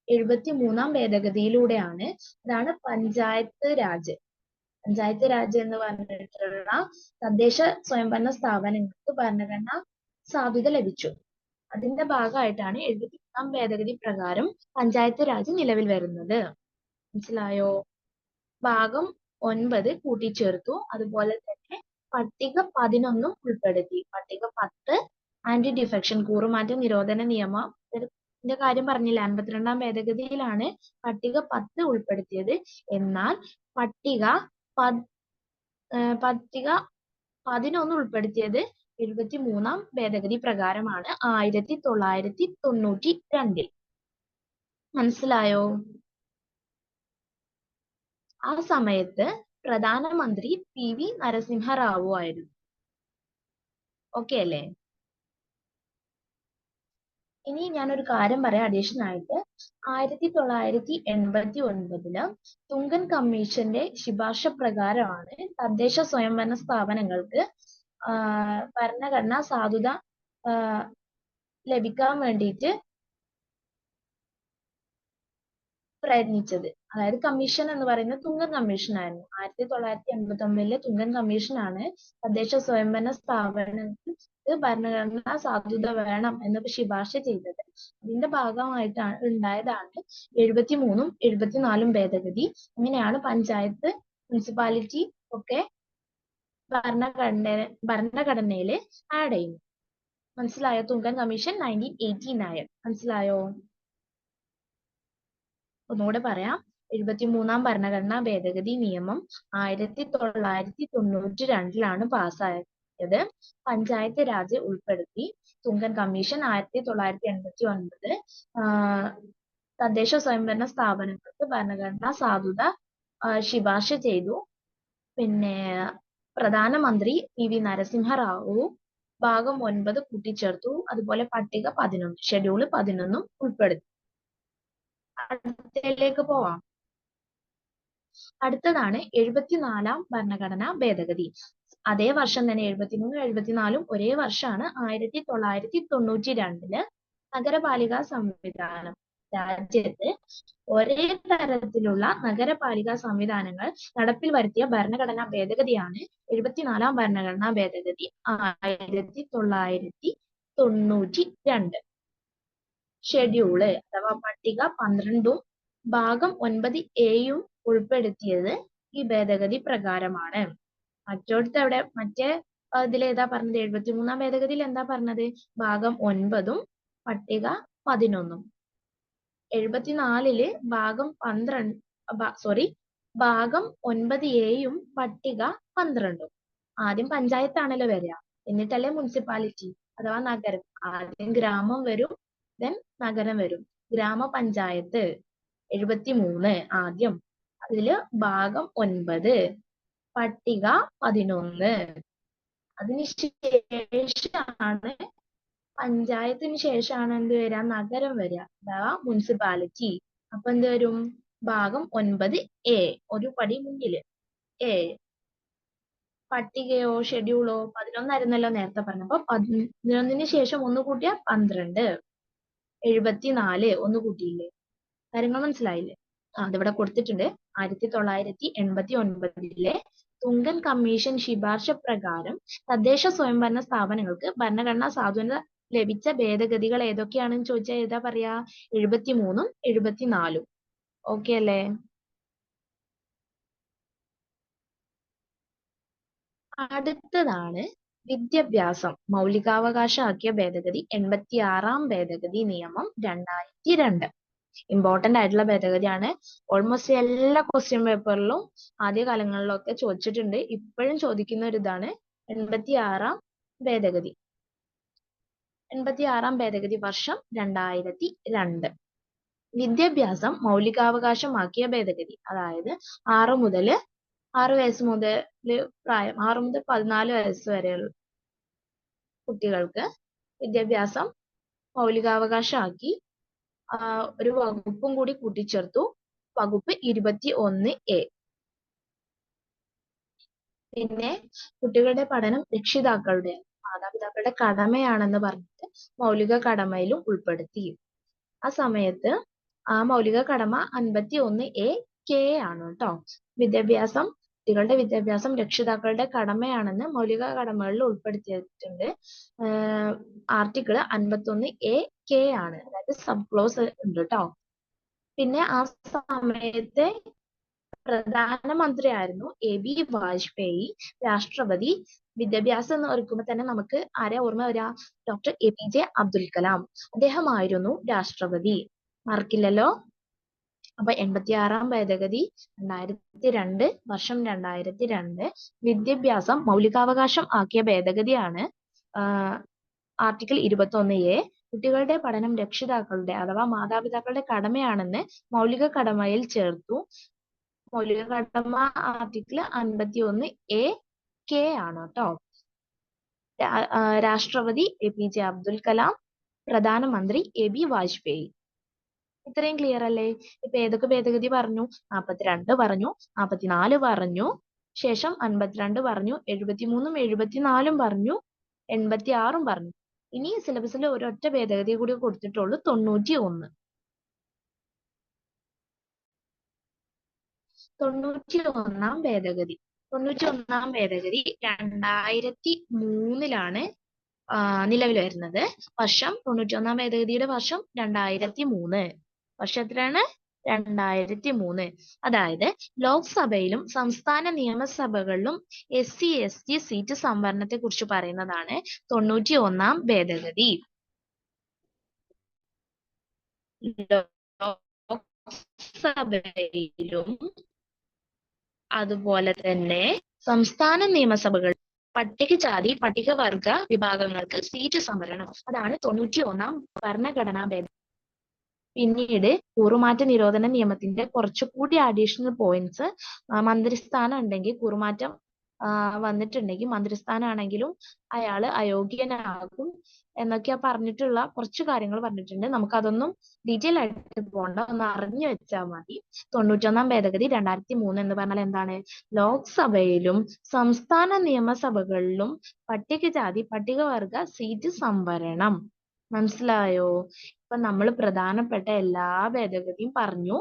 73-ാം ഭേദഗതിയിലൂടെയാണ്. അതാണ് പഞ്ചായത്ത് രാജ്. പഞ്ചായത്ത് രാജ് എന്ന് പറഞ്ഞിട്ടുള്ള തദ്ദേശ സ്വയംഭരണ സ്ഥാപനങ്ങൾക്ക് ഭരണഘടന സാധുത ലഭിച്ചു. അതിന്റെ ഭാഗമായിട്ടാണ് 73-ാം ഭേദഗതി പ്രകാരം പഞ്ചായത്ത് രാജ് നിലവിൽ വരുന്നത്. മനസ്സിലായോ? ഭാഗം 9 കൂട്ടിച്ചേർത്തു. അതുപോലെ തന്നെ പട്ടിക 11 ഉൾപ്പെടുത്തി. പട്ടിക 10 ആന്റി ഡിഫെക്ഷൻ കൂറുമാറ്റ നിരോധന നിയമത്തിന്റെ കാര്യം പറഞ്ഞില്ല, 52-ാം ഭേദഗതിയിലാണ് പട്ടിക 10 ഉൾപ്പെടുത്തിയത്. എന്നാൽ പട്ടിക 11 ഉൾപ്പെടുത്തിയത് 73-ാം ഭേദഗതി പ്രകാരമാണ് 1992. മനസ്സിലായോ? ആ സമയത്ത് പ്രധാനമന്ത്രി PV നരസിംഹറാവു ആയിരുന്നു. ഓക്കെ അല്ലേ? ഇനി ഞാനൊരു കാര്യം പറയാം അഡീഷണൽ ആയിട്ട്. 1989 തുങ്കൻ കമ്മീഷന്റെ ശുപാർശ പ്രകാരമാണ് തദ്ദേശ സ്വയംഭരണ സ്ഥാപനങ്ങൾക്ക് ഭരണഘടനാ സാധുത ലഭിക്കാൻ വേണ്ടിയിട്ട് പ്രയത്നിച്ചത്. അതായത് കമ്മീഷൻ എന്ന് പറയുന്നത് തുങ്കൻ കമ്മീഷൻ ആയിരുന്നു. 1989 തുങ്കൻ കമ്മീഷനാണ് തദ്ദേശ സ്വയംഭരണ സ്ഥാപനങ്ങൾക്ക് ഭരണഘടനാ സാധുത വേണം എന്ന് ശുപാർശ ചെയ്തത്. അതിന്റെ ഭാഗമായിട്ടാണ് ഉണ്ടായതാണ് 73-ഉം 74-ഉം ഭേദഗതി. അങ്ങനെയാണ് പഞ്ചായത്ത്, മുനിസിപ്പാലിറ്റി ഒക്കെ ഭരണഘടനയിൽ ആഡ് ചെയ്യുന്നു. മനസ്സിലായോ? തുങ്കൻ കമ്മീഷൻ 1989. മനസ്സിലായോ? ഒന്നുകൂടെ പറയാം. 73-ാം ഭരണഘടനാ ഭേദഗതി നിയമം 1992 പാസ്സായത്. പഞ്ചായത്ത് രാജ് ഉൾപ്പെടുത്തി. തുങ്കൻ കമ്മീഷൻ 1989 തദ്ദേശ സ്വയംഭരണ സ്ഥാപനങ്ങൾക്ക് ഭരണഘടനാ സാധുത ശുപാർശ ചെയ്തു. പിന്നെ പ്രധാനമന്ത്രി PV നരസിംഹറാവു ഭാഗം 9 കൂട്ടിച്ചേർത്തു. അതുപോലെ പട്ടിക 11 ഷെഡ്യൂൾ 11 ഉൾപ്പെടുത്തി. അടുത്തതിലേക്ക് പോവാം. അടുത്തതാണ് 74-ാം ഭരണഘടനാ ഭേദഗതി. അതേ വർഷം തന്നെ 73-ഉം 74-ഉം ഒരേ വർഷമാണ്. 1992 നഗരപാലികാ സംവിധാനം. രാജ്യത്ത് ഒരേ തരത്തിലുള്ള നഗരപാലികാ സംവിധാനങ്ങൾ നടപ്പിൽ വരുത്തിയ ഭരണഘടനാ ഭേദഗതിയാണ് 74-ാം ഭരണഘടനാ ഭേദഗതി 1992. ഷെഡ്യൂള് അഥവാ പട്ടിക 12-ഉം ഭാഗം 9A-യും ഉൾപ്പെടുത്തിയത് ഈ ഭേദഗതി പ്രകാരമാണ്. മറ്റോടത്ത് അവിടെ മറ്റേ ഇതിലേതാ പറഞ്ഞത്? 73-ാം ഭേദഗതിയിൽ എന്താ പറഞ്ഞത്? ഭാഗം 9-ഉം പട്ടിക 11-ഉം. 74-ല് ഭാഗം 9A-യും പട്ടിക 12-ഉം. ആദ്യം പഞ്ചായത്താണല്ലോ വരിക, എന്നിട്ടല്ലേ മുനിസിപ്പാലിറ്റി അഥവാ നഗരം. ആദ്യം ഗ്രാമം വരും, then നഗരം വരും. ഗ്രാമപഞ്ചായത്ത് 73 ആദ്യം, അതില് ഭാഗം 9, പട്ടിക 11. അതിനുശേഷമാണ് പഞ്ചായത്തിന് ശേഷമാണ് എന്ത് വരിക? നഗരം വരിക, അഥവാ മുനിസിപ്പാലിറ്റി. അപ്പൊ എന്ത് വരും? ഭാഗം 9A, ഒരു പടി മുന്നില്. എ. പട്ടികയോ ഷെഡ്യൂളോ 11 ആയിരുന്നല്ലോ നേരത്തെ പറഞ്ഞത്. അപ്പൊ 11-ന് ശേഷം ഒന്ന് കൂട്ടിയാ 12. 74 ഒന്ന് കൂട്ടിയില്ലേ? കാര്യങ്ങൾ മനസ്സിലായില്ലേ? അതിവിടെ കൊടുത്തിട്ടുണ്ട്. 1989-ലെ തുങ്കൻ കമ്മീഷൻ ശുപാർശ പ്രകാരം തദ്ദേശ സ്വയംഭരണ സ്ഥാപനങ്ങൾക്ക് ഭരണഘടനാ സാധുത ലഭിച്ച ഭേദഗതികൾ ഏതൊക്കെയാണെന്ന് ചോദിച്ചാൽ ഏതാ പറയാ? 73-ഉം 74-ഉം. ഓക്കെ അല്ലേ? അടുത്തതാണ് വിദ്യാഭ്യാസം മൗലികാവകാശമാക്കിയ ഭേദഗതി 86-ാം ഭേദഗതി നിയമം 2002. ഇമ്പോർട്ടന്റ് ആയിട്ടുള്ള ഭേദഗതിയാണ്. ഓൾമോസ്റ്റ് എല്ലാ ക്വസ്റ്റ്യൻ പേപ്പറിലും ആദ്യകാലങ്ങളിലൊക്കെ ചോദിച്ചിട്ടുണ്ട്. ഇപ്പോഴും ചോദിക്കുന്ന ഒരു ഇതാണ് 86-ാം ഭേദഗതി. 86-ാം ഭേദഗതി വർഷം 2002. വിദ്യാഭ്യാസം മൗലികാവകാശമാക്കിയ ഭേദഗതി, അതായത് 6 വയസ്സ് മുതൽ പ്രായം 6 മുതൽ 14 വയസ്സ് വരെയുള്ള കുട്ടികൾക്ക് വിദ്യാഭ്യാസം മൗലികാവകാശമാക്കി. ഒരു വകുപ്പും കൂടി കൂട്ടിച്ചേർത്തു, വകുപ്പ് 21A. പിന്നെ കുട്ടികളുടെ പഠനം രക്ഷിതാക്കളുടെ മാതാപിതാക്കളുടെ കടമയാണെന്ന് പറഞ്ഞിട്ട് മൗലിക കടമയിലും ഉൾപ്പെടുത്തി. ആ സമയത്ത് ആ മൗലിക കടമ 51A(k) ആണ് കേട്ടോ. കുട്ടികളുടെ വിദ്യാഭ്യാസം രക്ഷിതാക്കളുടെ കടമയാണെന്ന് മൗലിക കടമകളിൽ ഉൾപ്പെടുത്തിയിട്ടുണ്ട്. ആർട്ടിക്കിൾ 51A(k) ആണ്, അതായത് സബ് ക്ലോസ് ഉണ്ട് കേട്ടോ. പിന്നെ ആ സമയത്തെ പ്രധാനമന്ത്രിയായിരുന്നു AB വാജ്പേയി. രാഷ്ട്രപതി, വിദ്യാഭ്യാസം എന്ന് ഓർക്കുമ്പോൾ തന്നെ നമുക്ക് ആരെ ഓർമ്മ വരിക? Doctor APJ Abdul Kalam. അദ്ദേഹമായിരുന്നു രാഷ്ട്രപതി. മറക്കില്ലല്ലോ. അപ്പൊ 86-ാം ഭേദഗതി 2002, വർഷം 2002. വിദ്യാഭ്യാസം മൗലികാവകാശം ആക്കിയ ഭേദഗതിയാണ് ആർട്ടിക്കിൾ 21A. കുട്ടികളുടെ പഠനം രക്ഷിതാക്കളുടെ അഥവാ മാതാപിതാക്കളുടെ കടമയാണെന്ന് മൗലിക കടമയിൽ ചേർത്തു. മൗലിക കടമ ആർട്ടിക്കിൾ 51A(k) ആണ് കേട്ടോ. രാഷ്ട്രപതി APJ അബ്ദുൽ കലാം, പ്രധാനമന്ത്രി AB വാജ്പേയി. ഇത്രയും ക്ലിയർ അല്ലേ? ഇപ്പൊ ഏതൊക്കെ ഭേദഗതി പറഞ്ഞു? 42 പറഞ്ഞു, 44 പറഞ്ഞു, ശേഷം 52 പറഞ്ഞു, 73-ഉം 74-ഉം പറഞ്ഞു, 86-ഉം പറഞ്ഞു. ഇനി സിലബസിൽ ഒരൊറ്റ ഭേദഗതി കൂടി കൊടുത്തിട്ടുള്ളൂ, 91. 91-ാം ഭേദഗതി. 91-ാം ഭേദഗതി 2003-ലാണ് നിലവിൽ വരുന്നത്. വർഷം 91-ാം ഭേദഗതിയുടെ വർഷം 2003. വർഷം എത്രയാണ്? 2003. അതായത് ലോക്സഭയിലും സംസ്ഥാന നിയമസഭകളിലും SC/ST സീറ്റ് സംവരണത്തെ കുറിച്ച് പറയുന്നതാണ് 91-ാം ഭേദഗതി. ലോക്സഭയിലും അതുപോലെ തന്നെ സംസ്ഥാന നിയമസഭകൾ പട്ടികജാതി പട്ടികവർഗ വിഭാഗങ്ങൾക്ക് സീറ്റ് സംവരണം, അതാണ് 91-ാം ഭരണഘടനാ ഭേദഗതി. പിന്നീട് കൂറുമാറ്റ നിരോധന നിയമത്തിന്റെ കുറച്ചുകൂടി അഡീഷണൽ പോയിന്റ്സ്, മന്ത്രിസ്ഥാനം ഉണ്ടെങ്കിൽ കൂറുമാറ്റം വന്നിട്ടുണ്ടെങ്കിൽ മന്ത്രിസ്ഥാനാണെങ്കിലും അയാള് അയോഗ്യനാകും എന്നൊക്കെ പറഞ്ഞിട്ടുള്ള കുറച്ച് കാര്യങ്ങൾ പറഞ്ഞിട്ടുണ്ട്. നമുക്കതൊന്നും ഡീറ്റെയിൽ ആയിട്ട് പോകണ്ട, ഒന്ന് അറിഞ്ഞു വെച്ചാൽ മതി. 91-ാം ഭേദഗതി 2003 എന്ന് പറഞ്ഞാൽ എന്താണ്? ലോക്സഭയിലും സംസ്ഥാന നിയമസഭകളിലും പട്ടികജാതി പട്ടികവർഗ സീറ്റ് സംവരണം. മനസ്സിലായോ? ഇപ്പൊ നമ്മൾ പ്രധാനപ്പെട്ട എല്ലാ ഭേദഗതിയും പറഞ്ഞു.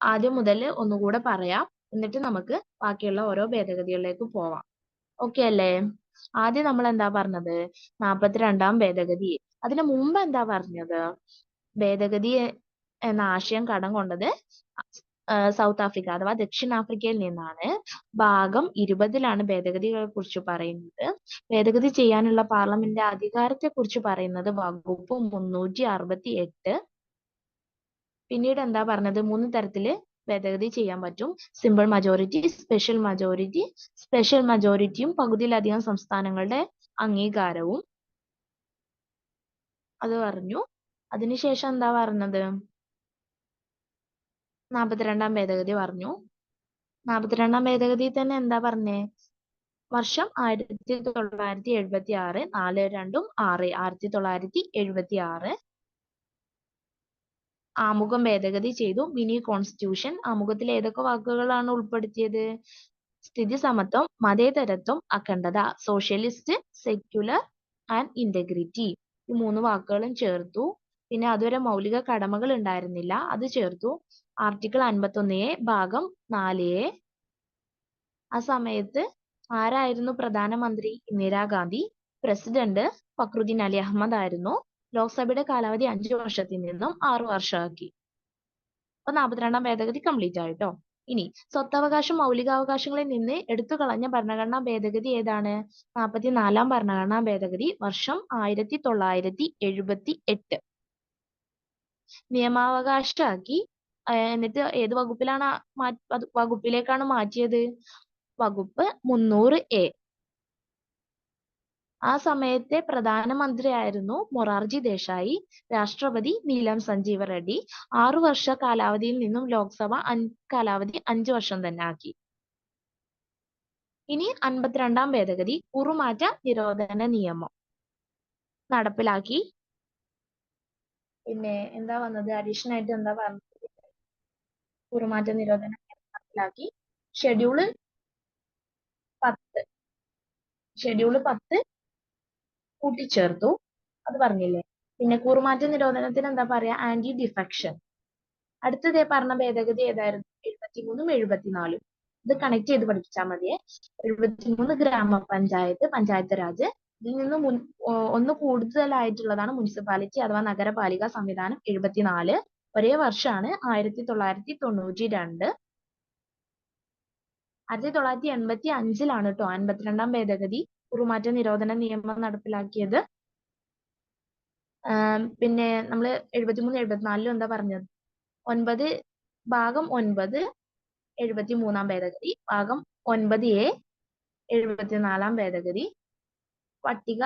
ആദ്യം മുതൽ ഒന്നുകൂടെ പറയാം, എന്നിട്ട് നമുക്ക് ബാക്കിയുള്ള ഓരോ ഭേദഗതികളിലേക്ക് പോവാം. ഓക്കെ അല്ലേ? ആദ്യം നമ്മൾ എന്താ പറഞ്ഞത്? 42-ാം ഭേദഗതി. അതിനു മുമ്പ് എന്താ പറഞ്ഞത്? ഭേദഗതി എന്ന ആശയം കടം കൊണ്ടത് സൗത്ത് ആഫ്രിക്ക അഥവാ ദക്ഷിണാഫ്രിക്കയിൽ നിന്നാണ്. ഭാഗം 20-ലാണ് ഭേദഗതികളെ കുറിച്ച് പറയുന്നത്. ഭേദഗതി ചെയ്യാനുള്ള പാർലമെന്റിന്റെ അധികാരത്തെ കുറിച്ച് പറയുന്നത് വകുപ്പ് 368. പിന്നീട് എന്താ പറഞ്ഞത്, 3 തരത്തില് ഭേദഗതി ചെയ്യാൻ പറ്റും. Simple majority, special majority. സ്പെഷ്യൽ മജോറിറ്റിയും പകുതിയിലധികം സംസ്ഥാനങ്ങളുടെ അംഗീകാരവും അത് പറഞ്ഞു. അതിനുശേഷം എന്താ പറഞ്ഞത്, 42-ാം ഭേദഗതി പറഞ്ഞു. 42-ാം ഭേദഗതി തന്നെ എന്താ പറഞ്ഞേ, വർഷം 1976, 4-2-6, 1976 ആമുഖം ഭേദഗതി ചെയ്തു. Mini constitution. ആമുഖത്തിൽ ഏതൊക്കെ വാക്കുകളാണ് ഉൾപ്പെടുത്തിയത്? സ്ഥിതി സമത്വം, മതേതരത്വം, അഖണ്ഡത. Socialist, secular and integrity. ഈ 3 വാക്കുകളും ചേർത്തു. പിന്നെ അതുവരെ മൗലിക കടമകൾ ഉണ്ടായിരുന്നില്ല, അത് ചേർത്തു. ആർട്ടിക്കിൾ 51A ഭാഗം 4A. ആ സമയത്ത് ആരായിരുന്നു പ്രധാനമന്ത്രി? ഇന്ദിരാഗാന്ധി. പ്രസിഡന്റ് ഫക്രുദ്ദീൻ അലി അഹമ്മദ് ആയിരുന്നു. ലോക്സഭയുടെ കാലാവധി 5 വർഷത്തിൽ നിന്നും 6 വർഷമാക്കി. അപ്പൊ 42-ാം ഭേദഗതി കംപ്ലീറ്റ് ആയിട്ടോ. ഇനി സ്വത്തവകാശം മൗലികാവകാശങ്ങളിൽ നിന്ന് എടുത്തു കളഞ്ഞ ഭരണഘടനാ ഭേദഗതി ഏതാണ്? 44-ാം ഭരണഘടനാ ഭേദഗതി, വർഷം 1978. നിയമാവകാശമാക്കി. എന്നിട്ട് ഏത് വകുപ്പിലാണ് വകുപ്പിലേക്കാണ് മാറ്റിയത്? വകുപ്പ് 300A. ആ സമയത്തെ പ്രധാനമന്ത്രിയായിരുന്നു മൊറാർജി ദേശായി. രാഷ്ട്രപതി നീലം സഞ്ജീവ റെഡ്ഡി. 6 വർഷ കാലാവധിയിൽ നിന്നും ലോക്സഭ കാലാവധി 5 വർഷം തന്നെ ആക്കി. ഇനി 52-ാം ഭേദഗതി, കുറുമാറ്റ നിരോധന നിയമം നടപ്പിലാക്കി. പിന്നെ എന്താ വന്നത്, അഡീഷണൽ ആയിട്ട് എന്താ പറഞ്ഞത്? കുറുമാറ്റ നിരോധന നിയമം നടപ്പിലാക്കി. ഷെഡ്യൂള് 10 കൂട്ടിച്ചേർത്തു, അത് പറഞ്ഞില്ലേ. പിന്നെ കൂറുമാറ്റ നിരോധനത്തിന് എന്താ പറയാ? Anti defection. അടുത്തതേ പറഞ്ഞ ഭേദഗതി ഏതായിരുന്നു? 73-ഉം 74-ഉം. ഇത് കണക്ട് ചെയ്ത് പഠിപ്പിച്ചാൽ മതിയെ. 73 ഗ്രാമപഞ്ചായത്ത്, പഞ്ചായത്ത് രാജ്. ഇതിൽ നിന്ന് ഒന്ന് കൂടുതലായിട്ടുള്ളതാണ് മുനിസിപ്പാലിറ്റി അഥവാ നഗരപാലിക സംവിധാനം. 74 ഒരേ വർഷമാണ്, 1992. 1985-ലാണ് കേട്ടോ 52-ാം ഭേദഗതി കുറുമാറ്റ നിരോധന നിയമം നടപ്പിലാക്കിയത്. പിന്നെ നമ്മള് 73, 74-ലും എന്താ പറഞ്ഞത്? ഭാഗം 9 73-ാം ഭേദഗതി, ഭാഗം 9A 74-ാം ഭേദഗതി, പട്ടിക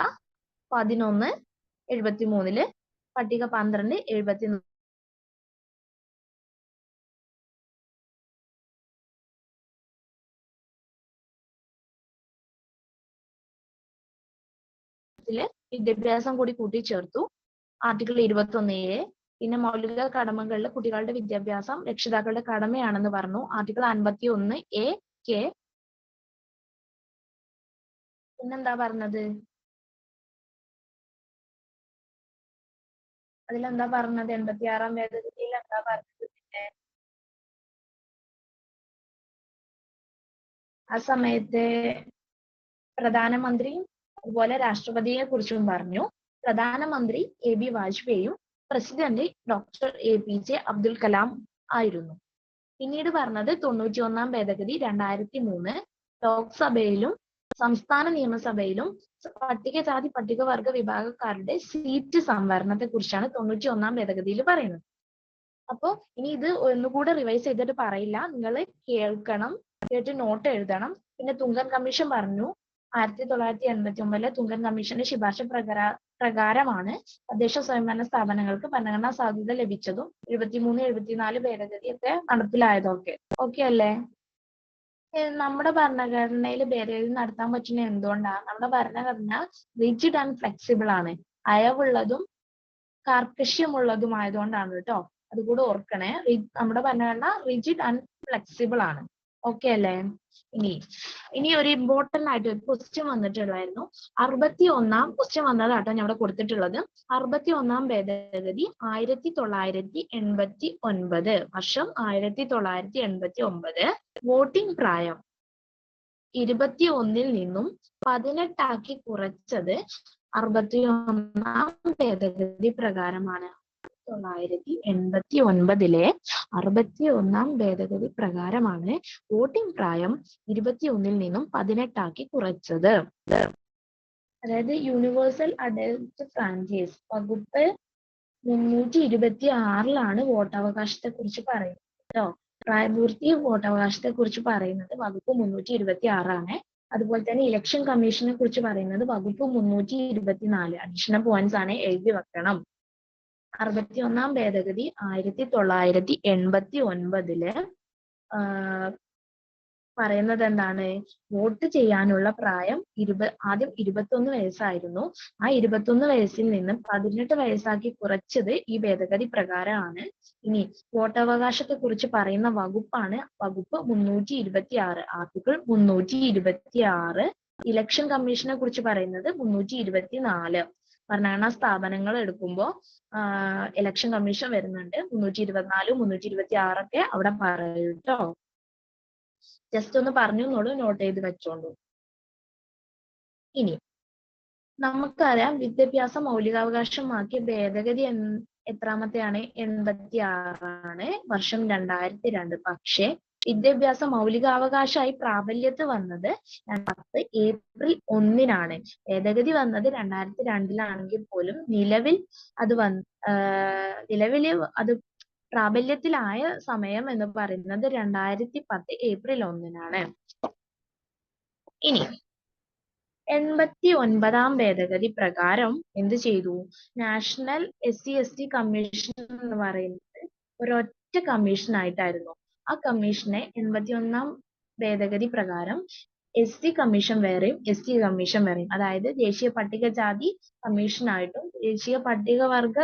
11 73-ല്, പട്ടിക 12 74 വിദ്യാഭ്യാസം കൂടി കൂട്ടിച്ചേർത്തു. Article 21A. പിന്നെ മൗലിക കടമകളിൽ കുട്ടികളുടെ വിദ്യാഭ്യാസം രക്ഷിതാക്കളുടെ കടമയാണെന്ന് പറഞ്ഞു. Article 51A(K). പിന്നെന്താ പറഞ്ഞത്? അതിലെന്താ പറഞ്ഞത്? 86-ാം ഭേദഗതിയിൽ എന്താ പറഞ്ഞത്? പിന്നെ ആ സമയത്തെ പ്രധാനമന്ത്രിയും അതുപോലെ രാഷ്ട്രപതിയെ കുറിച്ചും പറഞ്ഞു. പ്രധാനമന്ത്രി AB വാജ്പേയിയും president doctor APJ Abdul Kalam ആയിരുന്നു. പിന്നീട് പറഞ്ഞത് 91-ാം ഭേദഗതി 2003 ലോക്സഭയിലും സംസ്ഥാന നിയമസഭയിലും പട്ടികജാതി പട്ടികവർഗ വിഭാഗക്കാരുടെ സീറ്റ് സംവരണത്തെ കുറിച്ചാണ് 91-ാം ഭേദഗതിയിൽ പറയുന്നത്. അപ്പൊ ഇനി ഇത് ഒന്നുകൂടെ റിവൈസ് ചെയ്തിട്ട് പറയില്ല, നിങ്ങൾ കേൾക്കണം, കേട്ട് നോട്ട് എഴുതണം. പിന്നെ തുങ്കൻ കമ്മീഷൻ പറഞ്ഞു. 1989-ലെ തുങ്കൻ കമ്മീഷന്റെ ശുപാർശ പ്രകാരമാണ് തദ്ദേശ സ്വയംഭരണ സ്ഥാപനങ്ങൾക്ക് ഭരണഘടനാ സാധ്യത ലഭിച്ചതും 73, 74 ഭേദഗതിയൊക്കെ നടപ്പിലായതൊക്കെ. ഓക്കെ അല്ലേ? നമ്മുടെ ഭരണഘടനയിൽ ഭേദഗതി നടത്താൻ പറ്റുന്ന എന്തുകൊണ്ടാണ്? നമ്മുടെ ഭരണഘടന റിജിഡ് ആൻഡ് ഫ്ലെക്സിബിൾ ആണ്, അയവുള്ളതും കാർക്കശ്യമുള്ളതുമായതുകൊണ്ടാണ് കേട്ടോ. അതുകൂടെ ഓർക്കണേ. നമ്മുടെ ഭരണഘടന റിജിഡ് ആൻഡ് ഫ്ലെക്സിബിൾ ആണ്. ഓക്കെ അല്ലേ? ഇനി ഒരു ഇമ്പോർട്ടന്റ് ആയിട്ട് ഒരു ക്വസ്റ്റ്യൻ വന്നിട്ടുള്ളായിരുന്നു. 61-ാം ക്വസ്റ്റ്യൻ വന്നതാട്ടോ ഞാൻ ഇവിടെ കൊടുത്തിട്ടുള്ളത്. 61-ാം ഭേദഗതി 1989, വർഷം 1989. വോട്ടിംഗ് പ്രായം 21-ൽ നിന്നും 18 ആക്കി കുറച്ചത് 61-ാം ഭേദഗതി പ്രകാരമാണ്. 1989 61 ഭേദഗതി പ്രകാരമാണ് വോട്ടിംഗ് പ്രായം 21 നിന്നും 18 കുറച്ചത്. അതായത് യൂണിവേഴ്സൽ അഡൽട്ട് ഫ്രാഞ്ചൈസ് വകുപ്പ് 326 വോട്ടവകാശത്തെ കുറിച്ച് പറയുന്നത് കേട്ടോ. പ്രായപൂർത്തി വോട്ടവകാശത്തെ കുറിച്ച് പറയുന്നത് വകുപ്പ് 326 അതുപോലെ തന്നെ ഇലക്ഷൻ കമ്മീഷനെ കുറിച്ച് പറയുന്നത് വകുപ്പ് 324. അഡീഷണൽ പോയിന്റ്സ് ആണ്, എഴുതി വെക്കണം. 61 ഭേദഗതി 1989 പറയുന്നത് എന്താണ്? വോട്ട് ചെയ്യാനുള്ള പ്രായം ആദ്യം 21 വയസ്സായിരുന്നു. ആ 21 വയസ്സിൽ നിന്ന് 18 വയസ്സാക്കി കുറച്ചത് ഈ ഭേദഗതി പ്രകാരമാണ്. ഇനി വോട്ടവകാശത്തെ കുറിച്ച് പറയുന്ന വകുപ്പാണ് വകുപ്പ് 326, ആർട്ടിക്കിൾ 326. ഇലക്ഷൻ കമ്മീഷനെ കുറിച്ച് പറയുന്നത് 324. ഭരണഘടനാ സ്ഥാപനങ്ങൾ എടുക്കുമ്പോൾ ഇലക്ഷൻ കമ്മീഷൻ വരുന്നുണ്ട്. 324, 326 ഒക്കെ അവിടെ പറയും കേട്ടോ. ജസ്റ്റ് ഒന്ന് പറഞ്ഞു എന്നോട് നോട്ട് ചെയ്ത് വെച്ചോളൂ. ഇനി നമുക്കറിയാം വിദ്യാഭ്യാസ മൗലികാവകാശമാക്കിയ ഭേദഗതി എത്രാമത്തെയാണ്? 86 വർഷം 2002. പക്ഷേ വിദ്യാഭ്യാസ മൗലികാവകാശമായി പ്രാബല്യത്തിൽ വന്നത് 2010 ഏപ്രിൽ 1 ഭേദഗതി വന്നത് 2002 പോലും നിലവിൽ അത് പ്രാബല്യത്തിലായ സമയം എന്ന് പറയുന്നത് 2010 ഏപ്രിൽ 1. ഇനി 89 ഭേദഗതി പ്രകാരം എന്ത് ചെയ്തു? നാഷണൽ SC/ST കമ്മീഷൻ എന്ന് പറയുന്നത് ഒരൊറ്റ കമ്മീഷൻ ആയിട്ടായിരുന്നു. ആ കമ്മീഷനെ 81 ഭേദഗതി പ്രകാരം SC കമ്മീഷൻ വേറെയും ST കമ്മീഷൻ വേറെയും, അതായത് ദേശീയ പട്ടികജാതി കമ്മീഷനായിട്ടും ദേശീയ പട്ടികവർഗ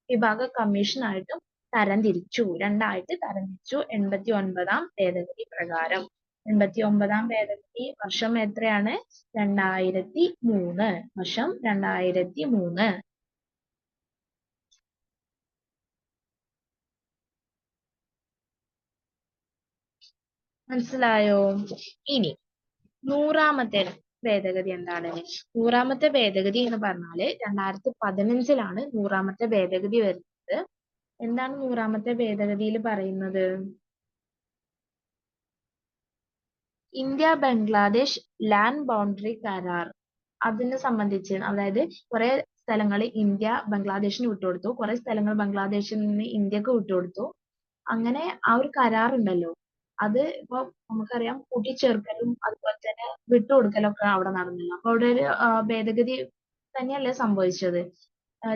വിഭാഗ കമ്മീഷനായിട്ടും രണ്ടായിട്ട് തരംതിരിച്ചു 89 ഭേദഗതി പ്രകാരം. 89 ഭേദഗതി വർഷം എത്രയാണ്? 2003. വർഷം 2003. മനസ്സിലായോ? ഇനി 100ാമത്തെ ഭേദഗതി എന്താണ്? 100ാമത്തെ ഭേദഗതി എന്ന് പറഞ്ഞാല് 2015 100ാമത്തെ ഭേദഗതി വരുന്നത്. എന്താണ് 100ാമത്തെ ഭേദഗതിയിൽ പറയുന്നത്? ഇന്ത്യ ബംഗ്ലാദേശ് ലാൻഡ് ബൗണ്ടറി കരാർ അതിനെ സംബന്ധിച്ച്, അതായത് കുറെ സ്ഥലങ്ങൾ ഇന്ത്യ ബംഗ്ലാദേശിന് വിട്ടുകൊടുത്തു, കുറെ സ്ഥലങ്ങൾ ബംഗ്ലാദേശിൽ നിന്ന് ഇന്ത്യക്ക് വിട്ടുകൊടുത്തു. അങ്ങനെ ആ ഒരു കരാർ ഉണ്ടല്ലോ, അത് ഇപ്പൊ നമുക്കറിയാം കൂട്ടിച്ചേർക്കലും അതുപോലെ തന്നെ വിട്ടുകൊടുക്കലൊക്കെ അവിടെ നടന്നില്ല. അപ്പൊ അവിടെ ഒരു ഭേദഗതി തന്നെയല്ലേ സംഭവിച്ചത്.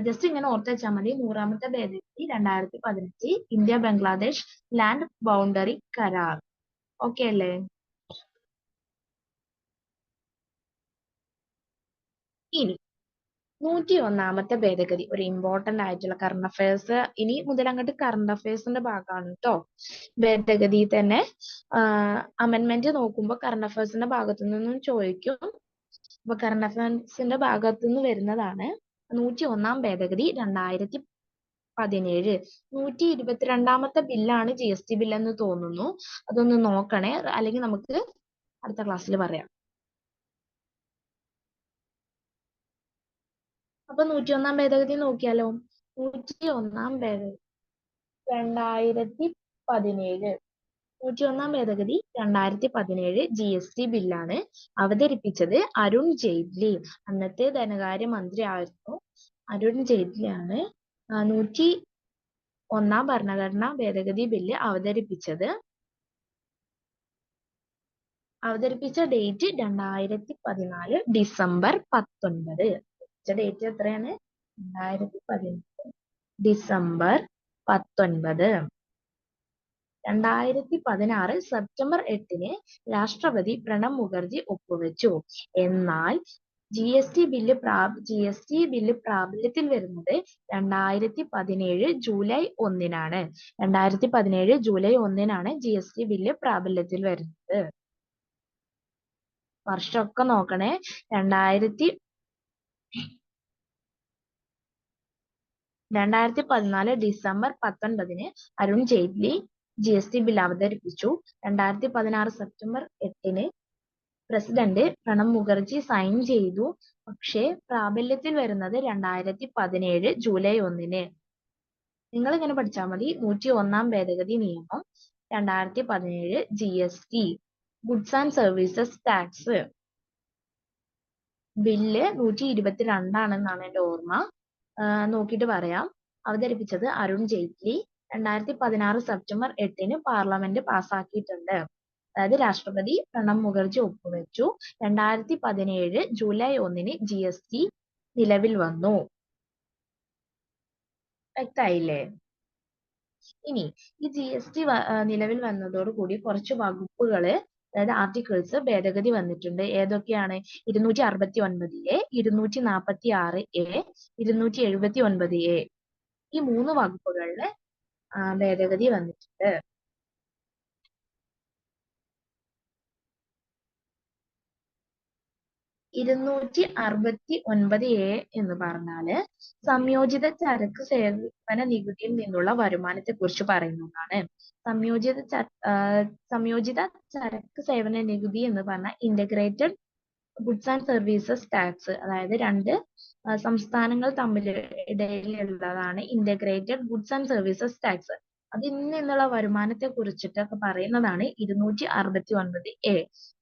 ജസ്റ്റ് ഇങ്ങനെ ഓർത്ത് വെച്ചാൽ മതി. 100ാമത്തെ ഭേദഗതി 2015 ഇന്ത്യ ബംഗ്ലാദേശ് ലാൻഡ് ബൗണ്ടറി കരാർ. ഓക്കെ അല്ലേ? ഇനി 101ാമത്തെ ഭേദഗതി ഒരു ഇമ്പോർട്ടന്റ് ആയിട്ടുള്ള കറണ്ട് അഫയേഴ്സ്. ഇനി മുതൽ അങ്ങോട്ട് കറണ്ട് അഫയേഴ്സിന്റെ ഭാഗമാണ് കേട്ടോ. ഭേദഗതി തന്നെ അമെന്റ്മെന്റ് നോക്കുമ്പോൾ കറണ്ട് അഫയേഴ്സിന്റെ ഭാഗത്തു നിന്നും ചോദിക്കും. അപ്പൊ കറണ്ട് അഫയേഴ്സിന്റെ ഭാഗത്തു നിന്ന് വരുന്നതാണ് 101ാം ഭേദഗതി 2017. 122ാമത്തെ ബില്ലാണ് GST ബില്ല് എന്ന് തോന്നുന്നു. അതൊന്ന് നോക്കണേ, അല്ലെങ്കിൽ നമുക്ക് അടുത്ത ക്ലാസ്സിൽ പറയാം. അപ്പൊ 101ാം ഭേദഗതി നോക്കിയാലോ. 101ാം ഭേദഗതി 2017. 101ാം ഭേദഗതി 2017 GST ബില്ലാണ്. അവതരിപ്പിച്ചത് അരുൺ ജെയ്റ്റ്ലി. അന്നത്തെ ധനകാര്യ മന്ത്രി ആയിരുന്നു അരുൺ ജെയ്റ്റ്ലിയാണ് 101ാം ഭരണഘടനാ ഭേദഗതി ബില്ല് അവതരിപ്പിച്ച ഡേറ്റ് 2014 ഡിസംബർ 19. ഡേറ്റ് എത്രയാണ്? 2014 ഡിസംബർ 19. 2016 സെപ്റ്റംബർ 8 രാഷ്ട്രപതി പ്രണബ് മുഖർജി ഒപ്പുവെച്ചു. എന്നാൽ GST ബില്ല് പ്രാബല്യത്തിൽ വരുന്നത് 2017 ജൂലൈ 1. 2017 ജൂലൈ 1 GST ബില്ല് പ്രാബല്യത്തിൽ വരുന്നത്. വർഷമൊക്കെ നോക്കണേ. 2014 December 19 Arun Jaitley GST bill അവതരിപ്പിച്ചു. 2016 September 8 president Pranab Mukherjee sign ചെയ്തു. പക്ഷേ പ്രാബല്യത്തിൽ വരുന്നത് 2017 ജൂലൈ 1. നിങ്ങൾ ഇങ്ങനെ പഠിച്ചാൽ മതി. 101 ഭേദഗതി നിയമം 2017 GST goods and services tax bill 122 എൻ്റെ ഓർമ്മ. നോക്കിയിട്ട് പറയാം. അവതരിപ്പിച്ചത് അരുൺ ജെയ്റ്റ്ലി. 2016 സെപ്റ്റംബർ 8 പാർലമെന്റ് പാസ്സാക്കിയിട്ടുണ്ട്. അതായത് രാഷ്ട്രപതി പ്രണബ് മുഖർജി ഒപ്പുവെച്ചു. 2017 ജൂലൈ 1 GST നിലവിൽ വന്നു. വ്യക്തമായില്ലേ? ഇനി ഈ GST നിലവിൽ വന്നതോടുകൂടി കുറച്ച് വകുപ്പുകള്, അതായത് ആർട്ടിക്കിൾസ് ഭേദഗതി വന്നിട്ടുണ്ട്. ഏതൊക്കെയാണ്? 269A, 246A, 279A ഈ 3 വകുപ്പുകളില് ഭേദഗതി വന്നിട്ടുണ്ട്. 269A എന്ന് പറഞ്ഞാല് സംയോജിത ചരക്ക് സേവന നികുതിയിൽ നിന്നുള്ള വരുമാനത്തെ കുറിച്ച് പറയുന്നതാണ്. സംയോജിത ചരക്ക് സേവന നികുതി എന്ന് പറഞ്ഞാൽ integrated goods and services tax, അതായത് രണ്ട് സംസ്ഥാനങ്ങൾ തമ്മിൽ ഇടയിലുള്ളതാണ് integrated goods and services tax. അതിൽ നിന്നുള്ള വരുമാനത്തെ കുറിച്ചിട്ടൊക്കെ പറയുന്നതാണ് 269A.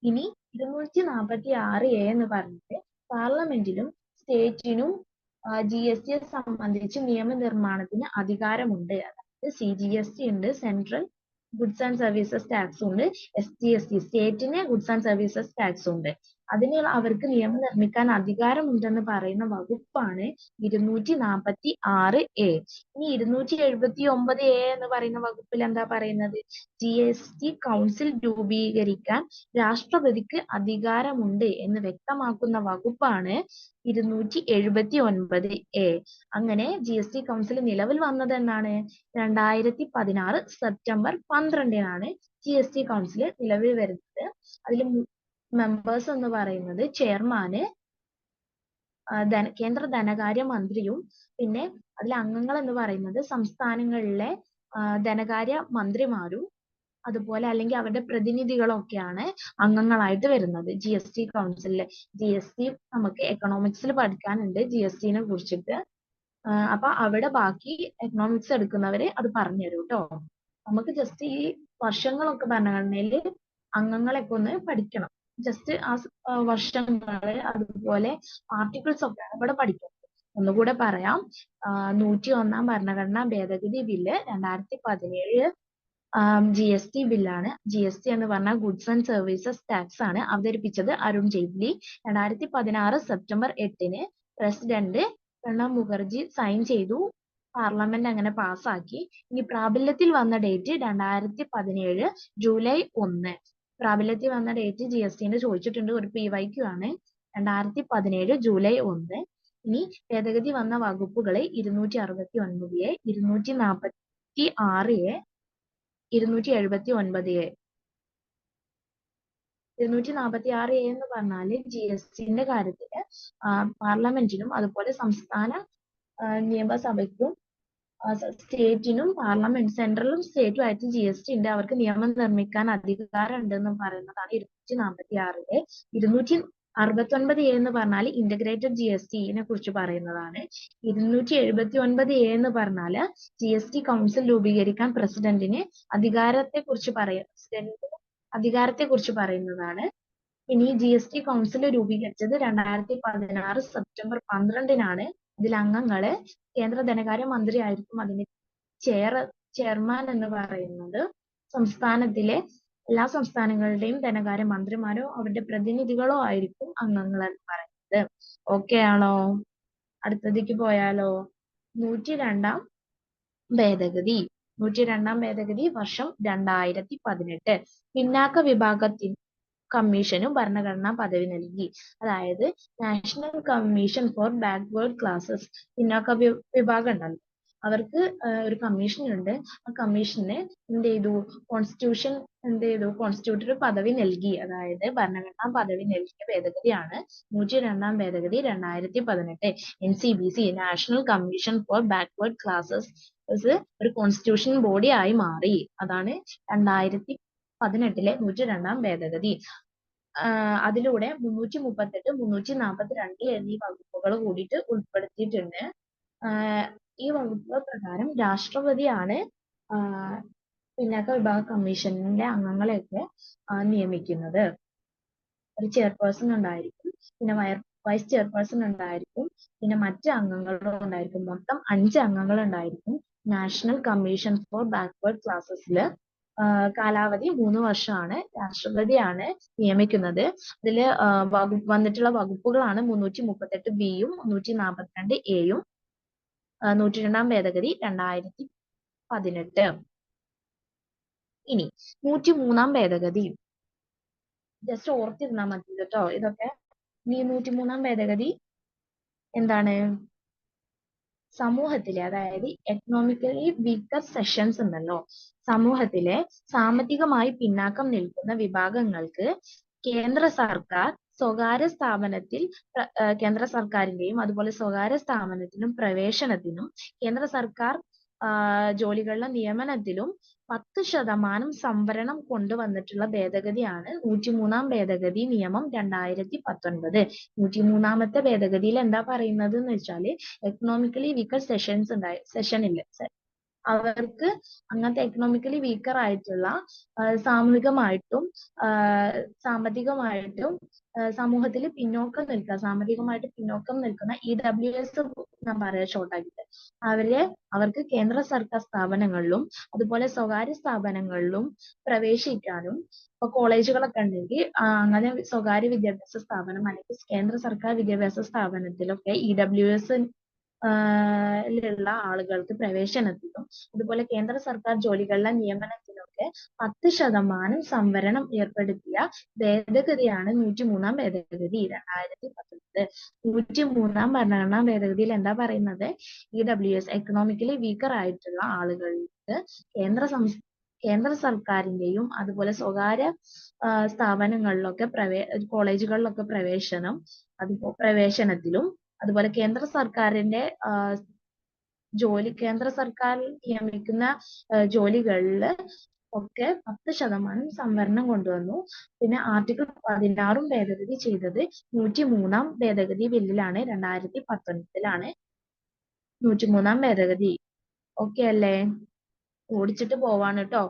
ഇനി 246A എന്ന് പറഞ്ഞിട്ട് പാർലമെന്റിലും സ്റ്റേറ്റിനും GST സംബന്ധിച്ച് നിയമനിർമ്മാണത്തിന് അധികാരമുണ്ട്. അതായത് CGST ഉണ്ട്, central goods and services tax ഉണ്ട്, SGST സ്റ്റേറ്റിന് ഗുഡ്സ് ആൻഡ് സർവീസസ് ടാക്സ് ഉണ്ട്. അതിന് അവർക്ക് നിയമം നിർമ്മിക്കാൻ അധികാരമുണ്ടെന്ന് പറയുന്ന വകുപ്പാണ് 246A. ഇനി 279A എന്ന് പറയുന്ന വകുപ്പിൽ എന്താ പറയുന്നത്? GST കൗൺസിൽ രൂപീകരിക്കാൻ രാഷ്ട്രപതിക്ക് അധികാരമുണ്ട് എന്ന് വ്യക്തമാക്കുന്ന വകുപ്പാണ് 279A. അങ്ങനെ GST കൗൺസിൽ നിലവിൽ വന്നത് എന്നാണ്? 2016 സെപ്റ്റംബർ 12 GST കൗൺസിൽ നിലവിൽ വരുന്നത്. അതിൽ മെമ്പേഴ്സ് എന്ന് പറയുന്നത് ചെയർമാന്, കേന്ദ്ര ധനകാര്യ മന്ത്രിയും, പിന്നെ അതിലെ അംഗങ്ങൾ എന്ന് പറയുന്നത് സംസ്ഥാനങ്ങളിലെ ധനകാര്യ മന്ത്രിമാരും അതുപോലെ അല്ലെങ്കിൽ അവരുടെ പ്രതിനിധികളൊക്കെയാണ് അംഗങ്ങളായിട്ട് വരുന്നത് GST കൗൺസിലില്. GST നമുക്ക് എക്കണോമിക്സിൽ പഠിക്കാനുണ്ട് GSTനെ കുറിച്ചിട്ട്. അപ്പൊ അവിടെ ബാക്കി എക്കണോമിക്സ് എടുക്കുന്നവര് അത് പറഞ്ഞുതരും കേട്ടോ. നമുക്ക് ജസ്റ്റ് ഈ വർഷങ്ങളൊക്കെ ഭരണഘടനയില് അംഗങ്ങളൊക്കെ ഒന്ന് പഠിക്കണം. ജസ്റ്റ് ആ വർഷങ്ങള് അതുപോലെ ആർട്ടിക്കിൾസ് ഒക്കെ ഇവിടെ പഠിക്കണം. ഒന്നുകൂടെ പറയാം. 101 ഭരണഘടനാ ഭേദഗതി ബില്ല് 2017 GST ബില്ലാണ്. GST എന്ന് പറഞ്ഞാൽ ഗുഡ്സ് ആൻഡ് സർവീസസ് ടാക്സ് ആണ്. അവതരിപ്പിച്ചത് Arun Jaitley. 2016 September 8 president Pranab Mukherjee sign ചെയ്തു. പാർലമെന്റ് അങ്ങനെ പാസ്സാക്കി. ഇനി പ്രാബല്യത്തിൽ വന്ന ഡേറ്റ് 2017 ജൂലൈ 1. പ്രാബല്യത്തിൽ വന്ന ഡേറ്റ് GSTന്റെ ചോദിച്ചിട്ടുണ്ട്, ഒരു PYQ ആണ്. 2017 ജൂലൈ 1. ഇനി ഭേദഗതി വന്ന വകുപ്പുകളെ 269A, 246A, 279A. 246A എന്ന് പറഞ്ഞാല് GSTന്റെ കാര്യത്തില് പാർലമെന്റിനും അതുപോലെ സംസ്ഥാന നിയമസഭയ്ക്കും സ്റ്റേറ്റിനും പാർലമെന്റ് സെൻട്രലും സ്റ്റേറ്റും ആയിട്ട് GST ഉണ്ട്. അവർക്ക് നിയമം നിർമ്മിക്കാൻ അധികാരം ഉണ്ടെന്ന് പറയുന്നതാണ് 246A. 269A എന്ന് പറഞ്ഞാൽ ഇന്റഗ്രേറ്റഡ് GSTനെ കുറിച്ച് പറയുന്നതാണ്. 279A എന്ന് പറഞ്ഞാല് GST കൗൺസിൽ രൂപീകരിക്കാൻ പ്രസിഡന്റിന് അധികാരത്തെ കുറിച്ച് പറയുന്നതാണ്. ഇനി GST കൗൺസിൽ രൂപീകരിച്ചത് 2016 സെപ്റ്റംബർ 12 ഇതിൽ അംഗങ്ങള് കേന്ദ്ര ധനകാര്യ മന്ത്രി ആയിരിക്കും അതിന് ചെയർമാൻ എന്ന് പറയുന്നത്. സംസ്ഥാനത്തിലെ എല്ലാ സംസ്ഥാനങ്ങളുടെയും ധനകാര്യ മന്ത്രിമാരോ അവരുടെ പ്രതിനിധികളോ ആയിരിക്കും അംഗങ്ങൾ എന്ന് പറയുന്നത്. ഓക്കെ ആണോ? അടുത്തതിലേക്ക് പോയാലോ? 102 ഭേദഗതി. 102 ഭേദഗതി വർഷം 2018. പിന്നാക്ക വിഭാഗത്തിന് കമ്മീഷനും ഭരണഘടനാ പദവി നൽകി. അതായത് national commission for backward classes, പിന്നാക്ക വിഭാഗം ഉണ്ടല്ലോ, അവർക്ക് ഒരു കമ്മീഷൻ ഉണ്ട്. ആ കമ്മീഷന് കോൺസ്റ്റിറ്റ്യൂട്ടർ പദവി നൽകി. അതായത് ഭരണഘടനാ പദവി നൽകിയ ഭേദഗതിയാണ് 102 ഭേദഗതി 2018. NCBC national commission for backward classes ഒരു കോൺസ്റ്റിറ്റ്യൂഷൻ ബോഡി ആയി മാറി. അതാണ് 2018 102 ഭേദഗതി. അതിലൂടെ 338, 342 എന്നീ വകുപ്പുകൾ കൂടിയിട്ട് ഉൾപ്പെടുത്തിയിട്ടുണ്ട്. ഈ വകുപ്പ് പ്രകാരം രാഷ്ട്രപതിയാണ് പിന്നാക്ക വിഭാഗ കമ്മീഷന്റെ അംഗങ്ങളെയൊക്കെ നിയമിക്കുന്നത്. ഒരു ചെയർപേഴ്സൺ ഉണ്ടായിരിക്കും, പിന്നെ വൈസ് ചെയർപേഴ്സൺ ഉണ്ടായിരിക്കും, പിന്നെ മറ്റ് അംഗങ്ങളും ഉണ്ടായിരിക്കും. മൊത്തം 5 അംഗങ്ങൾ ഉണ്ടായിരിക്കും. നാഷണൽ കമ്മീഷൻ ഫോർ ബാക്ക്വേർഡ് ക്ലാസസിൽ കാലാവധി 3 വർഷമാണ്. രാഷ്ട്രപതിയാണ് നിയമിക്കുന്നത്. ഇതിൽ വന്നിട്ടുള്ള വകുപ്പുകളാണ് 338 ബിയും 142 എയും 102 ഭേദഗതി 2018. ഇനി 103 ഭേദഗതി ജസ്റ്റ് ഓർത്തിരുന്നാൽ മതി കേട്ടോ ഇതൊക്കെ. ഈ 103 ഭേദഗതി എന്താണ്? സമൂഹത്തിലെ, അതായത് എക്കണോമിക്കലി വീക്കർ സെക്ഷൻസ് ഉണ്ടല്ലോ, സമൂഹത്തിലെ സാമ്പത്തികമായി പിന്നാക്കം നിൽക്കുന്ന വിഭാഗങ്ങൾക്ക് കേന്ദ്ര സർക്കാർ സ്വകാര്യ സ്ഥാപനത്തിൽ കേന്ദ്ര സർക്കാരിന്റെയും അതുപോലെ സ്വകാര്യ സ്ഥാപനത്തിലും പ്രവേശനത്തിനും കേന്ദ്ര സർക്കാർ ജോലികളുടെ നിയമനത്തിലും 10% സംവരണം കൊണ്ടുവന്നിട്ടുള്ള ഭേദഗതിയാണ് 103 ഭേദഗതി നിയമം 2019. 103 ഭേദഗതിയിൽ എന്താ പറയുന്നത് എന്ന് വെച്ചാല്, എക്കണോമിക്കലി വീക്കർ അവർക്ക് അങ്ങനത്തെ എക്കണോമിക്കലി വീക്കർ ആയിട്ടുള്ള സാമൂഹികമായിട്ടും സാമ്പത്തികമായിട്ടും സമൂഹത്തിൽ സാമ്പത്തികമായിട്ട് പിന്നോക്കം നിൽക്കുന്ന EWS ഞാൻ പറയാം ഷോർട്ടാക്കിയിട്ട്, അവർക്ക് കേന്ദ്ര സർക്കാർ സ്ഥാപനങ്ങളിലും അതുപോലെ സ്വകാര്യ സ്ഥാപനങ്ങളിലും പ്രവേശിക്കാനും, ഇപ്പൊ കോളേജുകളൊക്കെ ഉണ്ടെങ്കിൽ അങ്ങനെ സ്വകാര്യ വിദ്യാഭ്യാസ സ്ഥാപനം അല്ലെങ്കിൽ കേന്ദ്ര സർക്കാർ വിദ്യാഭ്യാസ സ്ഥാപനത്തിലൊക്കെ EWS ലുള്ള ആളുകൾക്ക് പ്രവേശനത്തിനും അതുപോലെ കേന്ദ്ര സർക്കാർ ജോലികളിലെ നിയമനത്തിനൊക്കെ 10% സംവരണം ഏർപ്പെടുത്തിയ ഭേദഗതിയാണ് 103 ഭേദഗതി 2019. 103 ഭരണഘടനാ ഭേദഗതിയിൽ എന്താ പറയുന്നത്? EWS എക്കണോമിക്കലി വീക്കർ ആയിട്ടുള്ള ആളുകൾക്ക് കേന്ദ്ര സർക്കാരിന്റെയും അതുപോലെ സ്വകാര്യ സ്ഥാപനങ്ങളിലൊക്കെ കോളേജുകളിലൊക്കെ പ്രവേശനത്തിലും അതുപോലെ കേന്ദ്ര സർക്കാരിന്റെ കേന്ദ്ര സർക്കാർ നിയമിക്കുന്ന ജോലികളിൽ ഒക്കെ 10% സംവരണം കൊണ്ടുവന്നു. പിന്നെ ആർട്ടിക്കിൾ 16 ഭേദഗതി ചെയ്തത് 103 ഭേദഗതി ബില്ലിലാണ്, 2019. 103 ഭേദഗതി ഓക്കെ അല്ലേ? ഓടിച്ചിട്ട് പോവാണ് കേട്ടോ.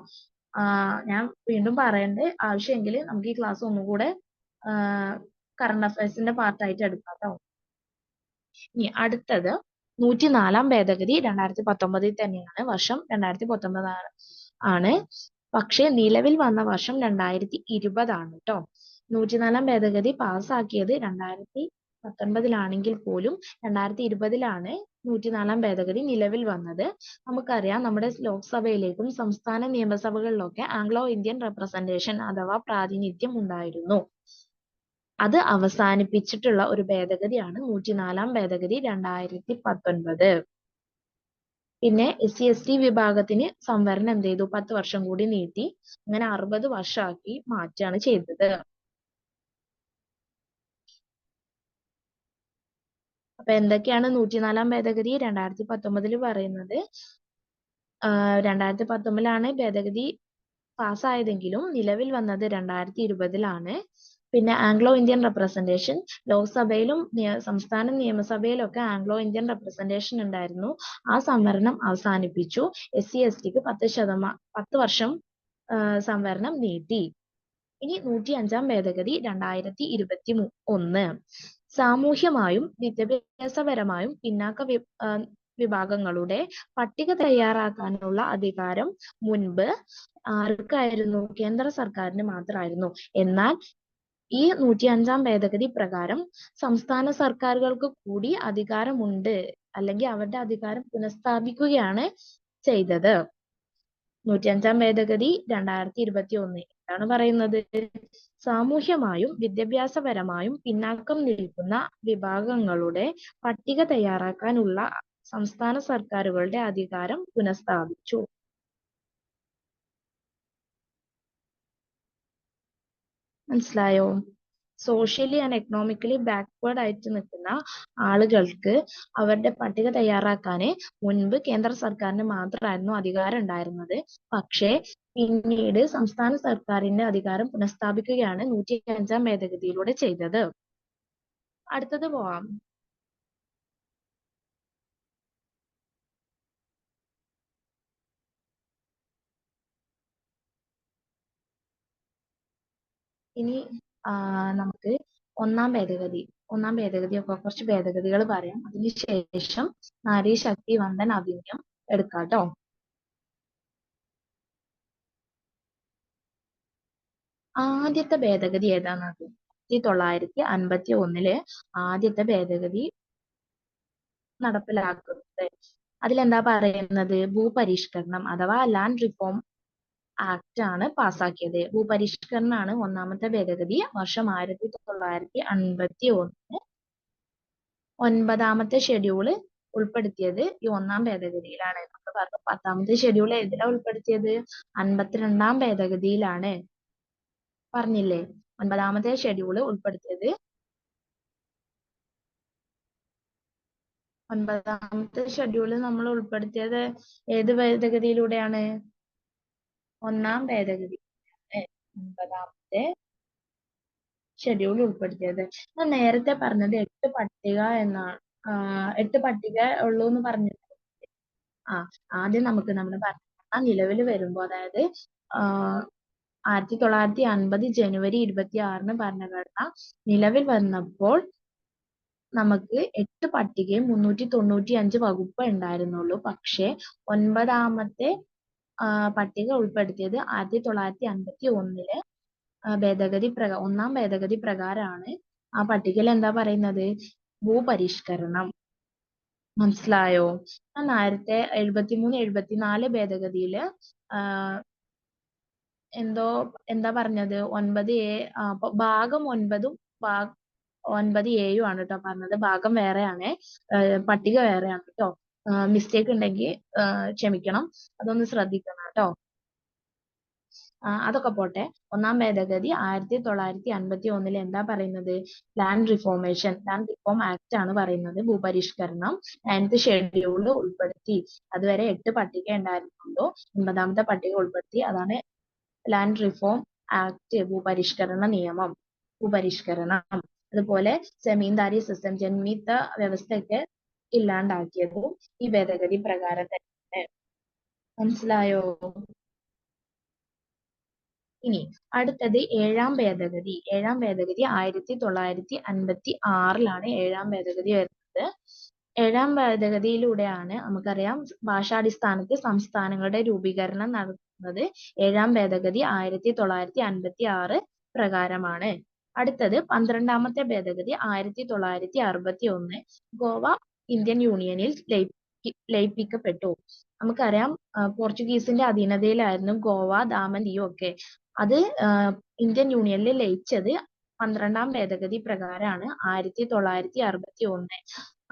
ഞാൻ വീണ്ടും പറയേണ്ട ആവശ്യമെങ്കിൽ നമുക്ക് ഈ ക്ലാസ് ഒന്നുകൂടെ കറണ്ട് അഫയേഴ്സിന്റെ പാർട്ടായിട്ട് എടുക്കാം കേട്ടോ. ഇനി അടുത്തത് 104 ഭേദഗതി 2019 തന്നെയാണ്. വർഷം 2019 ആണ്. പക്ഷെ നിലവിൽ വന്ന വർഷം 2020 ആണ് കേട്ടോ. 104 ഭേദഗതി പാസ്സാക്കിയത് 2019 പോലും 2020 104 ഭേദഗതി നിലവിൽ വന്നത്. നമുക്കറിയാം, നമ്മുടെ ലോക്സഭയിലേക്കും സംസ്ഥാന നിയമസഭകളിലൊക്കെ ആംഗ്ലോ ഇന്ത്യൻ റെപ്രസെന്റേഷൻ അഥവാ പ്രാതിനിധ്യം ഉണ്ടായിരുന്നു. അത് അവസാനിപ്പിച്ചിട്ടുള്ള ഒരു ഭേദഗതിയാണ് 104 ഭേദഗതി 2019. പിന്നെ SC/ST വിഭാഗത്തിന് സംവരണം എന്ത് ചെയ്തു? 10 വർഷം കൂടി നീട്ടി. അങ്ങനെ 60 വർഷമാക്കി മാറ്റുകയാണ് ചെയ്തത്. അപ്പൊ എന്തൊക്കെയാണ് 104 ഭേദഗതി 2019 പറയുന്നത്? 2019 ഭേദഗതി പാസ്സായതെങ്കിലും നിലവിൽ വന്നത് 2020. പിന്നെ ആംഗ്ലോ ഇന്ത്യൻ റെപ്രസെന്റേഷൻ, ലോക്സഭയിലും സംസ്ഥാന നിയമസഭയിലൊക്കെ ആംഗ്ലോ ഇന്ത്യൻ റെപ്രസെന്റേഷൻ ഉണ്ടായിരുന്നു. ആ സംവരണം അവസാനിപ്പിച്ചു. SC/STക്ക് 10 വർഷം സംവരണം നീട്ടി. ഇനി 105 ഭേദഗതി 2021. സാമൂഹ്യമായും വിദ്യാഭ്യാസപരമായും പിന്നാക്ക വിഭാഗങ്ങളുടെ പട്ടിക തയ്യാറാക്കാനുള്ള അധികാരം മുൻപ് ആർക്കായിരുന്നു? കേന്ദ്ര സർക്കാരിന് മാത്രമായിരുന്നു. എന്നാൽ ഈ 105 ഭേദഗതി പ്രകാരം സംസ്ഥാന സർക്കാരുകൾക്ക് കൂടി അധികാരമുണ്ട്, അല്ലെങ്കിൽ അവരുടെ അധികാരം പുനഃസ്ഥാപിക്കുകയാണ് ചെയ്തത്. 105 ഭേദഗതി 2021 എന്താണ് പറയുന്നത്? സാമൂഹ്യമായും വിദ്യാഭ്യാസപരമായും പിന്നാക്കം നിൽക്കുന്ന വിഭാഗങ്ങളുടെ പട്ടിക തയ്യാറാക്കാനുള്ള സംസ്ഥാന സർക്കാരുകളുടെ അധികാരം പുനഃസ്ഥാപിച്ചു. മനസ്സിലായോ? സോഷ്യലി ആൻഡ് എക്കണോമിക്കലി ബാക്ക്വേർഡ് ആയിട്ട് നിൽക്കുന്ന ആളുകൾക്ക് അവരുടെ പട്ടിക തയ്യാറാക്കാന് മുൻപ് കേന്ദ്ര സർക്കാരിന് മാത്രമായിരുന്നു അധികാരം ഉണ്ടായിരുന്നത്. പക്ഷേ പിന്നീട് സംസ്ഥാന സർക്കാരിന്റെ അധികാരം പുനഃസ്ഥാപിക്കുകയാണ് 105 ഭേദഗതിയിലൂടെ ചെയ്തത്. അടുത്തത് പോവാം. ഇനി നമുക്ക് ഒന്നാം ഭേദഗതി ഒക്കെ കുറച്ച് ഭേദഗതികൾ പറയാം. അതിനുശേഷം നാരി ശക്തി വന്ദൻ അധിനിയം എടുക്കാം ട്ടോ. ആദ്യത്തെ ഭേദഗതി ഏതാന്നത്? 1951 ആദ്യത്തെ ഭേദഗതി നടപ്പിലാക്കുന്നത്. അതിലെന്താ പറയുന്നത്? ഭൂപരിഷ്കരണം അഥവാ ലാൻഡ് റിഫോം ആക്ട് ആണ് പാസ്സാക്കിയത്. ഭൂപരിഷ്കരണമാണ് ഒന്നാമത്തെ ഭേദഗതി. വർഷം 1951. 9ാമത്തെ ഷെഡ്യൂള് ഉൾപ്പെടുത്തിയത് ഈ ഒന്നാം ഭേദഗതിയിലാണ്. നമ്മൾ പറഞ്ഞു 10ാമത്തെ ഷെഡ്യൂൾ ഏതിലാ ഉൾപ്പെടുത്തിയത്? 52ാം ഭേദഗതിയിലാണ്. പറഞ്ഞില്ലേ? 9ാമത്തെ ഷെഡ്യൂള് ഉൾപ്പെടുത്തിയത് 9ാമത്തെ ഷെഡ്യൂള് നമ്മൾ ഉൾപ്പെടുത്തിയത് ഏത് ഭേദഗതിയിലൂടെയാണ്? ഒന്നാം ഭേദഗതി. 9ാമത്തെ ഷെഡ്യൂൾ ഉൾപ്പെടുത്തിയത്. ഞാൻ നേരത്തെ പറഞ്ഞത് 8 പട്ടിക എന്നാണ്. 8 പട്ടിക ഉള്ളൂ എന്ന് പറഞ്ഞിട്ട്. ആദ്യം നമുക്ക് നമ്മുടെ ഭരണഘടന നിലവിൽ വരുമ്പോൾ, അതായത് 1950 ജനുവരി 26 ഭരണഘടന നിലവിൽ വന്നപ്പോൾ നമുക്ക് 8 പട്ടികയും 395 വകുപ്പ് ഉണ്ടായിരുന്നുള്ളൂ. പക്ഷേ 9ാമത്തെ പട്ടിക ഉൾപ്പെടുത്തിയത് 1951 ഒന്നാം ഭേദഗതി പ്രകാരമാണ്. ആ പട്ടികയിൽ എന്താ പറയുന്നത്? ഭൂപരിഷ്കരണം. മനസ്സിലായോ? ഞാൻ നേരത്തെ 73, 74 ഭേദഗതിയില് എന്താ പറഞ്ഞത്? 9A ഭാഗം 9ഉം 9A ആണ് ട്ടോ പറഞ്ഞത്. ഭാഗം വേറെയാണ്, പട്ടിക വേറെയാണ് ട്ടോ. മിസ്റ്റേക്ക് ഉണ്ടെങ്കിൽ ക്ഷമിക്കണം, അതൊന്ന് ശ്രദ്ധിക്കണം ട്ടോ. അതൊക്കെ പോട്ടെ. ഒന്നാം ഭേദഗതി 1951 എന്താ പറയുന്നത്? ലാൻഡ് റിഫോം ആക്ട് ആണ് പറയുന്നത്. ഭൂപരിഷ്കരണം 9th ഷെഡ്യൂളിൽ ഉൾപ്പെടുത്തി. അതുവരെ 8 പട്ടിക ഉണ്ടായിരുന്നുള്ളൂ. 9ാമത്തെ പട്ടിക ഉൾപ്പെടുത്തി. അതാണ് ലാൻഡ് റിഫോം ആക്ട്, ഭൂപരിഷ്കരണ നിയമം. അതുപോലെ ജമീന്ദാരി സിസ്റ്റം, ജന്മിത്ത വ്യവസ്ഥയൊക്കെ ഇല്ലാണ്ടാക്കിയതും ഈ ഭേദഗതി പ്രകാരം തന്നെ. മനസ്സിലായോ? ഇനി അടുത്തത് 7ാം ഭേദഗതി. 1956 7ാം ഭേദഗതി വരുന്നത്. 7ാം ഭേദഗതിയിലൂടെയാണ് നമുക്കറിയാം ഭാഷാടിസ്ഥാനത്തിൽ സംസ്ഥാനങ്ങളുടെ രൂപീകരണം നടക്കുന്നത്. 7ാം ഭേദഗതി 1956 പ്രകാരമാണ്. അടുത്തത് 12ാമത്തെ ഭേദഗതി 1961. ഗോവ ഇന്ത്യൻ യൂണിയനിൽ ലയിപ്പിക്കപ്പെട്ടു. നമുക്കറിയാം പോർച്ചുഗീസിന്റെ അധീനതയിലായിരുന്നു ഗോവ, ദാമൻ, ദിയു ഒക്കെ. അത് ഇന്ത്യൻ യൂണിയനിൽ ലയിച്ചത് 12ാം ഭേദഗതി പ്രകാരമാണ്. 1961.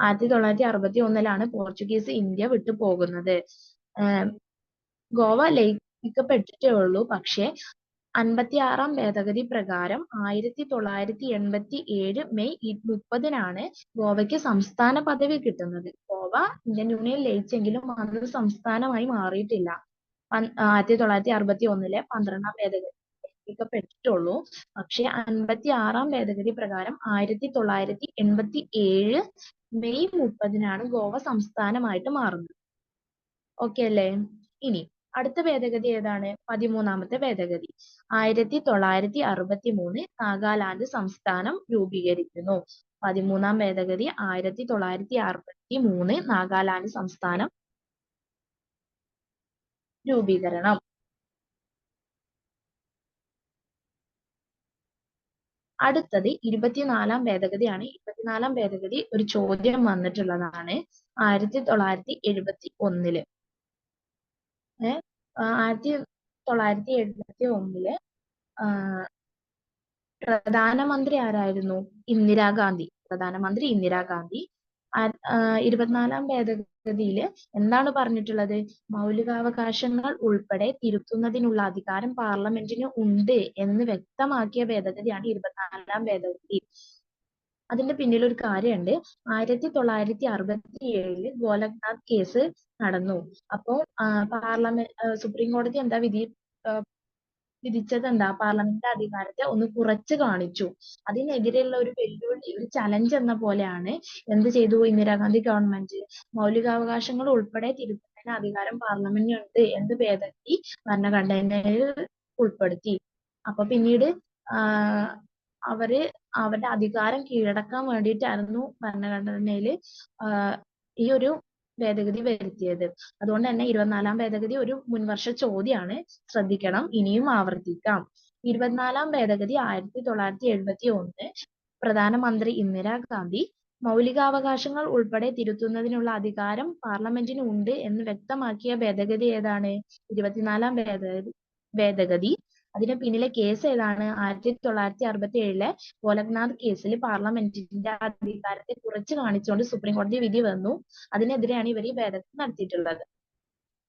1961 പോർച്ചുഗീസ് ഇന്ത്യ വിട്ടു പോകുന്നത്. ഗോവ ലയിപ്പിക്കപ്പെട്ടിട്ടേ ഉള്ളൂ. പക്ഷേ 56ാം ഭേദഗതി പ്രകാരം 1987 മെയ് 30 ഗോവയ്ക്ക് സംസ്ഥാന പദവി കിട്ടുന്നത്. ഗോവ ഇന്ത്യൻ യൂണിയൻ ലയിച്ചെങ്കിലും അന്ന് സംസ്ഥാനമായി മാറിയിട്ടില്ല. 1961 12ാം ഭേദഗതി ലയിപ്പിക്കപ്പെട്ടിട്ടുള്ളൂ. പക്ഷേ 56ാം ഭേദഗതി പ്രകാരം 1987 മെയ് 30 ഗോവ സംസ്ഥാനമായിട്ട് മാറുന്നത്. ഓക്കെ അല്ലേ? ഇനി അടുത്ത ഭേദഗതി ഏതാണ്? 13ാമത്തെ ഭേദഗതി. 1963 നാഗാലാൻഡ് സംസ്ഥാനം രൂപീകരിക്കുന്നു. 13ാം ഭേദഗതി 1963 നാഗാലാൻഡ് സംസ്ഥാനം രൂപീകരണം. അടുത്തത് 24ാം ഭേദഗതിയാണ്. 24ാം ഭേദഗതി ഒരു ചോദ്യം വന്നിട്ടുള്ളതാണ് 1971. 1971 പ്രധാനമന്ത്രി ആരായിരുന്നു? ഇന്ദിരാഗാന്ധി. 24ാം ഭേദഗതിയിൽ എന്താണ് പറഞ്ഞിട്ടുള്ളത്? മൗലികാവകാശങ്ങൾ ഉൾപ്പെടെ തിരുത്തുന്നതിനുള്ള അധികാരം പാർലമെന്റിന് ഉണ്ട് എന്ന് വ്യക്തമാക്കിയ ഭേദഗതിയാണ് 24ാം ഭേദഗതി. അതിന്റെ പിന്നിൽ ഒരു കാര്യമുണ്ട്. 1967 ഗോലഖ്നാഥ് കേസ് നടന്നു. അപ്പോൾ സുപ്രീം കോടതി എന്താ വിധിച്ചത്? പാർലമെന്റിന്റെ അധികാരത്തെ ഒന്ന് കുറച്ച് കാണിച്ചു. അതിനെതിരെയുള്ള ഒരു വെല്ലുവിളി, ഒരു ചലഞ്ച് എന്ന പോലെയാണ് എന്ത് ചെയ്തു ഇന്ദിരാഗാന്ധി ഗവൺമെന്റ്? മൗലികാവകാശങ്ങൾ ഉൾപ്പെടെ തിരുത്തുന്നതിന് അധികാരം പാർലമെന്റിനുണ്ട് എന്ന് ഭേദഗതി ഭരണഘടനയിൽ ഉൾപ്പെടുത്തി. അപ്പൊ പിന്നീട് അവര് അവരുടെ അധികാരം കീഴടക്കാൻ വേണ്ടിയിട്ടായിരുന്നു ഭരണഘടനയിൽ ഈ ഒരു ഭേദഗതി വരുത്തിയത്. അതുകൊണ്ട് തന്നെ 24-ാം ഭേദഗതി ഒരു മുൻവർഷ ചോദ്യമാണ്. ശ്രദ്ധിക്കണം, ഇനിയും ആവർത്തിക്കാം. 24-ാം ഭേദഗതി 1971 പ്രധാനമന്ത്രി ഇന്ദിരാഗാന്ധി മൗലികാവകാശങ്ങൾ ഉൾപ്പെടെ തിരുത്തുന്നതിനുള്ള അധികാരം പാർലമെന്റിന് ഉണ്ട് എന്ന് വ്യക്തമാക്കിയ ഭേദഗതി ഏതാണ്? 24-ാം ഭേദഗതി. അതിന് പിന്നിലെ കേസ് ഏതാണ്? 1967 ഗോലഖ്നാഥ് കേസിൽ പാർലമെന്റിന്റെ അധികാരത്തെ കുറച്ച് കാണിച്ചുകൊണ്ട് സുപ്രീം കോടതി വിധി വന്നു. അതിനെതിരെയാണ് ഇവർ ഈ ഭേദഗതി നടത്തിയിട്ടുള്ളത്.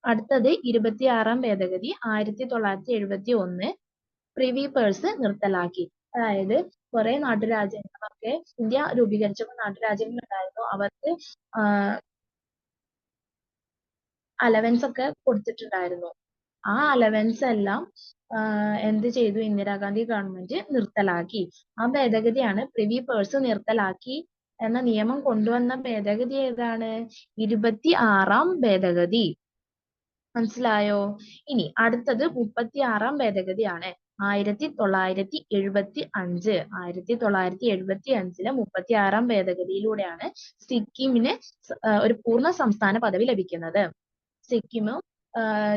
അടുത്തത് 26-ാം ഭേദഗതി 1971 പ്രിവി പേഴ്സ് നിർത്തലാക്കി. അതായത് കുറെ നാട്ടുരാജ്യങ്ങളൊക്കെ ഇന്ത്യ രൂപീകരിച്ചപ്പോൾ നാട്ടുരാജ്യങ്ങൾ ഉണ്ടായിരുന്നു, അവർക്ക് അലവൻസ് ഒക്കെ കൊടുത്തിട്ടുണ്ടായിരുന്നു. ആ അലവൻസ് എല്ലാം എന്ത് ചെയ്തു? ഇന്ദിരാഗാന്ധി ഗവൺമെന്റ് നിർത്തലാക്കി. ആ ഭേദഗതിയാണ് പ്രിവി പേഴ്സ് നിർത്തലാക്കി എന്ന നിയമം കൊണ്ടുവന്ന ഭേദഗതി ഏതാണ്? 26-ാം ഭേദഗതി. മനസ്സിലായോ? ഇനി അടുത്തത് 36-ാം ഭേദഗതിയാണ്. 1975 1975 36-ാം ഭേദഗതിയിലൂടെയാണ് സിക്കിമിന് ഒരു പൂർണ്ണ സംസ്ഥാന പദവി ലഭിക്കുന്നത്. സിക്കിമും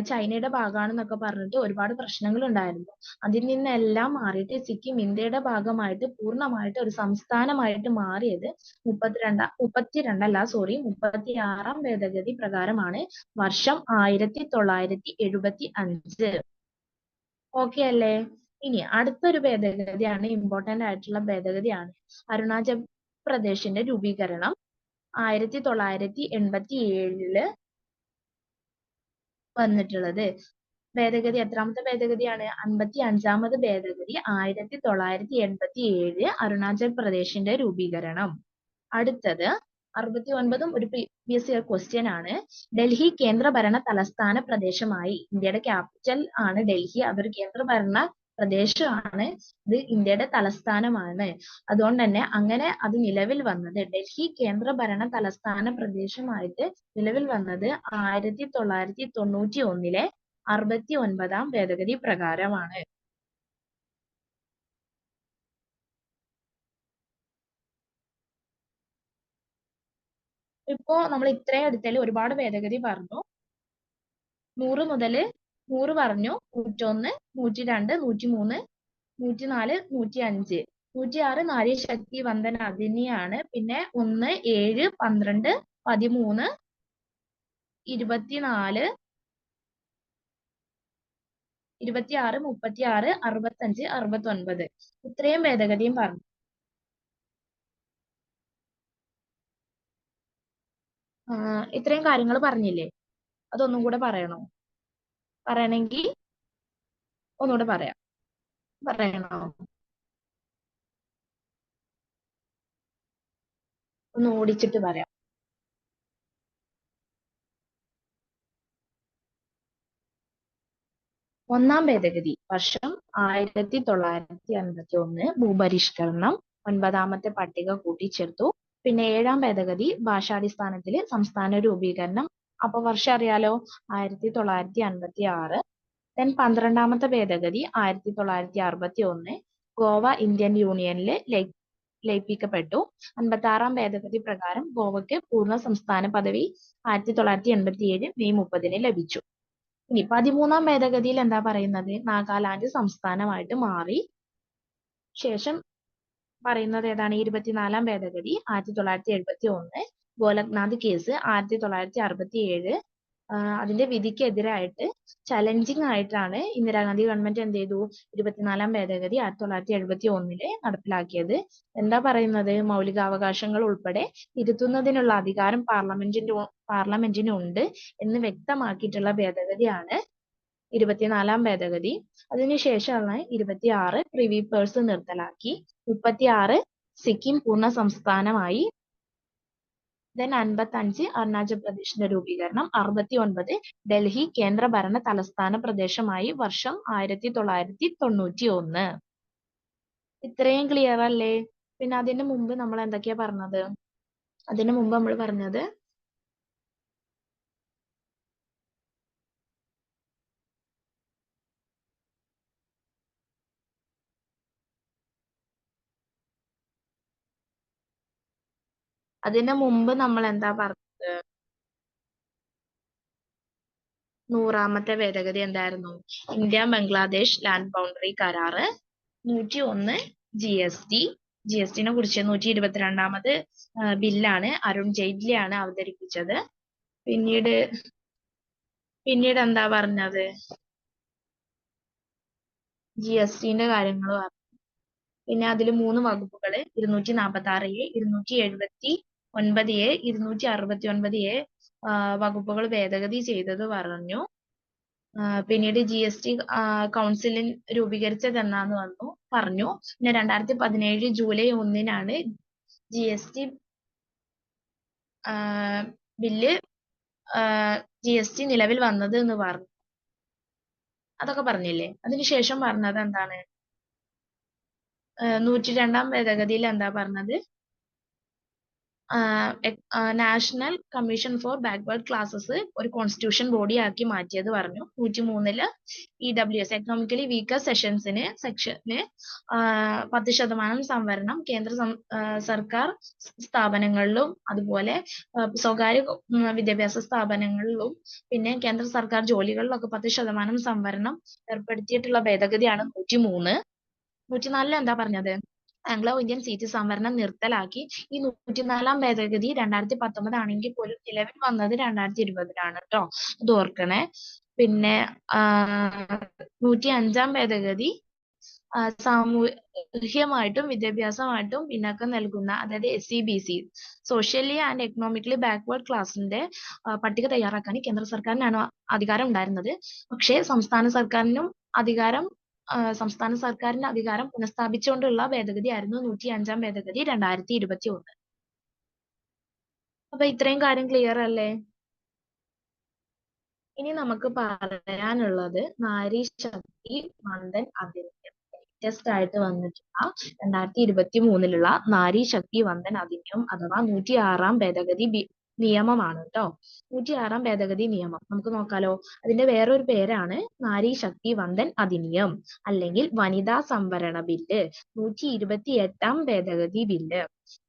ചൈനയുടെ ഭാഗമാണെന്നൊക്കെ പറഞ്ഞിട്ട് ഒരുപാട് പ്രശ്നങ്ങൾ ഉണ്ടായിരുന്നു. അതിൽ നിന്നെല്ലാം മാറിയിട്ട് സിക്കിം ഇന്ത്യയുടെ ഭാഗമായിട്ട് പൂർണ്ണമായിട്ട് ഒരു സംസ്ഥാനമായിട്ട് മാറിയത് 36-ാം ഭേദഗതി പ്രകാരമാണ്. വർഷം 1975. ഓക്കെ അല്ലേ? ഇനി അടുത്തൊരു ഭേദഗതിയാണ്, ഇമ്പോർട്ടന്റ് ആയിട്ടുള്ള ഭേദഗതിയാണ്. അരുണാചൽ പ്രദേശിന്റെ രൂപീകരണം 1987 വന്നിട്ടുള്ളത്. ഭേദഗതി എത്രാമത്തെ ഭേദഗതിയാണ്? 55-ാമത് ഭേദഗതി 1987 അരുണാചൽ പ്രദേശിന്റെ രൂപീകരണം. അടുത്തത് 69 ഒരു പ്രീവിയസ് ഇയർ ക്വസ്റ്റ്യൻ ആണ്. ഡൽഹി കേന്ദ്രഭരണ തലസ്ഥാന പ്രദേശമായി. ഇന്ത്യയുടെ ക്യാപിറ്റൽ ആണ് ഡൽഹി, അതൊരു കേന്ദ്രഭരണ പ്രദേശമാണ്, ഇത് ഇന്ത്യയുടെ തലസ്ഥാനമാണ്. അതുകൊണ്ട് തന്നെ അങ്ങനെ അത് നിലവിൽ വന്നത്, ഡൽഹി കേന്ദ്രഭരണ തലസ്ഥാന പ്രദേശമായിട്ട് നിലവിൽ വന്നത് 1991 69-ാം ഭേദഗതി പ്രകാരമാണ്. ഇപ്പോ നമ്മൾ ഇത്രയും എടുത്തതിൽ ഒരുപാട് ഭേദഗതി പറഞ്ഞു. 100 മുതൽ 100 പറഞ്ഞു, 101, 102, 103, 104, 105, 106 നാരി ശക്തി വന്ദന അധിനിയാണ്. പിന്നെ 1, 7, 12, 13, 24, 26, 36, 65, 69 ഇത്രയും ഭേദഗതിയും പറഞ്ഞു. ഇത്രയും കാര്യങ്ങൾ പറഞ്ഞില്ലേ? അതൊന്നും കൂടെ പറയണോ? പറയണമെങ്കിൽ ഒന്നുകൂടെ പറയണോ? ഒന്ന് ഓടിച്ചിട്ട് പറയാം. ഒന്നാം ഭേദഗതി വർഷം 1951 ഭൂപരിഷ്കരണം, 9-ാമത്തെ പട്ടിക കൂട്ടിച്ചേർത്തു. പിന്നെ 7-ാം ഭേദഗതി ഭാഷാടിസ്ഥാനത്തിൽ സംസ്ഥാന രൂപീകരണം, അപ്പൊ വർഷം അറിയാലോ, 1956. ദെൻ 12-ാമത്തെ ഭേദഗതി 1961 ഗോവ ഇന്ത്യൻ യൂണിയനിൽ ലയിപ്പിക്കപ്പെട്ടു. 56-ാം ഭേദഗതി പ്രകാരം ഗോവയ്ക്ക് പൂർണ്ണ സംസ്ഥാന പദവി 1987 മെയ് 30 ലഭിച്ചു. ഇനി 13-ാം ഭേദഗതിയിൽ എന്താ പറയുന്നത്? നാഗാലാൻഡ് സംസ്ഥാനമായിട്ട് മാറി. ശേഷം പറയുന്നത് ഏതാണ്? 24-ാം ഭേദഗതി 1971 ഗോലഖ്നാഥ് കേസ് 1967 അതിന്റെ വിധിക്കെതിരായിട്ട് ചലഞ്ചിങ് ആയിട്ടാണ് ഇന്ദിരാഗാന്ധി ഗവൺമെന്റ് എന്ത് ചെയ്തു? 24-ാം ഭേദഗതി 1971 നടപ്പിലാക്കിയത്. എന്താ പറയുന്നത്? മൗലികാവകാശങ്ങൾ ഉൾപ്പെടെ തിരുത്തുന്നതിനുള്ള അധികാരം പാർലമെന്റിനുണ്ട് എന്ന് വ്യക്തമാക്കിയിട്ടുള്ള ഭേദഗതിയാണ് 24-ാം ഭേദഗതി. അതിനുശേഷമാണ് 26 പ്രിവി പേഴ്സ് നിർത്തലാക്കി, 36 സിക്കിം പൂർണ്ണ സംസ്ഥാനമായി. ദെൻ 55 അരുണാചൽ പ്രദേശിന്റെ രൂപീകരണം, 69 ഡൽഹി കേന്ദ്രഭരണ തലസ്ഥാന പ്രദേശമായി വർഷം 1991. ഇത്രയും ക്ലിയർ അല്ലേ? പിന്നെ അതിന് മുമ്പ് നമ്മൾ എന്തൊക്കെയാ പറഞ്ഞത്? അതിന് മുമ്പ് നമ്മൾ പറഞ്ഞത് അതിന് മുമ്പ് നമ്മൾ എന്താ പറഞ്ഞത്? 100ാമത്തെ ഭേദഗതി എന്തായിരുന്നു? ഇന്ത്യ ബംഗ്ലാദേശ് ലാൻഡ് ബൗണ്ടറി കരാറ്. 101 GST നെ കുറിച്ച് 122ാമത് ബില്ലാണ് അരുൺ ജെയ്റ്റ്ലിയാണ് അവതരിപ്പിച്ചത്. പിന്നീട് എന്താ പറഞ്ഞത്? GST-ന്റെ കാര്യങ്ങൾ പറഞ്ഞു. പിന്നെ അതിൽ 3 വകുപ്പുകള് 246A, 279A, 269A വകുപ്പുകൾ ഭേദഗതി ചെയ്തത് പറഞ്ഞു. പിന്നീട് GST കൗൺസിലിൻ രൂപീകരിച്ചതെന്നാന്ന് പറഞ്ഞു. പിന്നെ 2017 ജൂലൈ 1-നാണ് GST ബില്ല് GST നിലവിൽ വന്നത് എന്ന് പറഞ്ഞു. അതൊക്കെ പറഞ്ഞില്ലേ? അതിനുശേഷം പറഞ്ഞത് എന്താണ്? 102ാം ഭേദഗതിയിൽ എന്താ പറഞ്ഞത്? National commission for backward classes ഒരു കോൺസ്റ്റിറ്റ്യൂഷൻ ബോഡി ആക്കി മാറ്റിയത് പറഞ്ഞു. 103-ല് EWS എക്കണോമിക്കലി വീക്കർ സെക്ഷന് 10% സംവരണം കേന്ദ്ര സർക്കാർ സ്ഥാപനങ്ങളിലും അതുപോലെ സ്വകാര്യ വിദ്യാഭ്യാസ സ്ഥാപനങ്ങളിലും പിന്നെ കേന്ദ്ര സർക്കാർ ജോലികളിലൊക്കെ 10% സംവരണം ഏർപ്പെടുത്തിയിട്ടുള്ള ഭേദഗതിയാണ് 103. 104-ൽ എന്താ പറഞ്ഞത്? ആംഗ്ലോ ഇന്ത്യൻ സീറ്റ് സംവരണം നിർത്തലാക്കി. ഈ 104-ാം ഭേദഗതി 2019 ആണെങ്കിൽ പോലും നിലവിൽ വന്നത് 2020-ലാണ് കേട്ടോ, അത് ഓർക്കണേ. പിന്നെ 105-ാം ഭേദഗതി സാമൂഹ്യമായിട്ടും വിദ്യാഭ്യാസമായിട്ടും പിന്നാക്കം നൽകുന്ന, അതായത് SC/BC socially and economically backward ക്ലാസിന്റെ പട്ടിക തയ്യാറാക്കാൻ കേന്ദ്ര സർക്കാരിനാണ് അധികാരം ഉണ്ടായിരുന്നത്. പക്ഷേ സംസ്ഥാന സർക്കാരിന്റെ അധികാരം പുനഃസ്ഥാപിച്ചുകൊണ്ടുള്ള ഭേദഗതിയായിരുന്നു 105-ാം ഭേദഗതി 2021. അപ്പൊ ഇത്രയും കാര്യം ക്ലിയർ അല്ലേ? ഇനി നമുക്ക് പറയാനുള്ളത് നാരി ശക്തി വന്ദൻ അധിനിയം. ലേറ്റസ്റ്റ് ആയിട്ട് വന്നിട്ടുള്ള 2023-ലുള്ള നാരി ശക്തി വന്ദൻ അധിനിയം അഥവാ 106-ാം ഭേദഗതി നിയമമാണ് കേട്ടോ. 106-ാം ഭേദഗതി നിയമം നമുക്ക് നോക്കാലോ. അതിന്റെ വേറൊരു പേരാണ് നാരി ശക്തി വന്ദൻ അധിനിയം അല്ലെങ്കിൽ വനിതാ സംവരണ ബില്ല്. 128-ാം ഭേദഗതി ബില്ല്.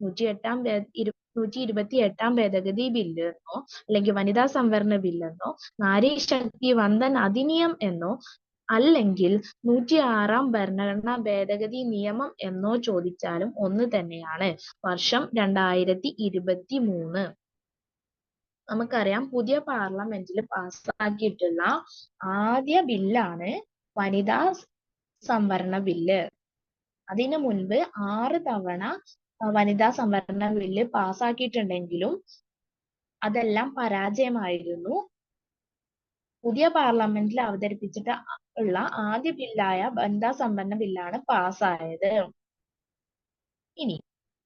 128-ാം ഭേദഗതി ബില്ല് എന്നോ അല്ലെങ്കിൽ വനിതാ സംവരണ ബില്ലെന്നോ നാരി ശക്തി വന്ദൻ അധിനിയം എന്നോ അല്ലെങ്കിൽ 106-ാം ഭരണഘടനാ ഭേദഗതി നിയമം എന്നോ ചോദിച്ചാലും ഒന്ന് തന്നെയാണ്. വർഷം 2023. നമുക്കറിയാം പുതിയ പാർലമെന്റിൽ പാസ്സാക്കിയിട്ടുള്ള ആദ്യ ബില്ലാണ് വനിതാ സംവരണ ബില്ല്. അതിനു മുൻപ് 6 തവണ വനിതാ സംവരണ ബില്ല് പാസ്സാക്കിയിട്ടുണ്ടെങ്കിലും അതെല്ലാം പരാജയമായിരുന്നു. പുതിയ പാർലമെന്റിൽ അവതരിപ്പിച്ചിട്ട് ഉള്ള ആദ്യ ബില്ലായ വനിതാ സംവരണ ബില്ലാണ് പാസ്സായത്. ഇനി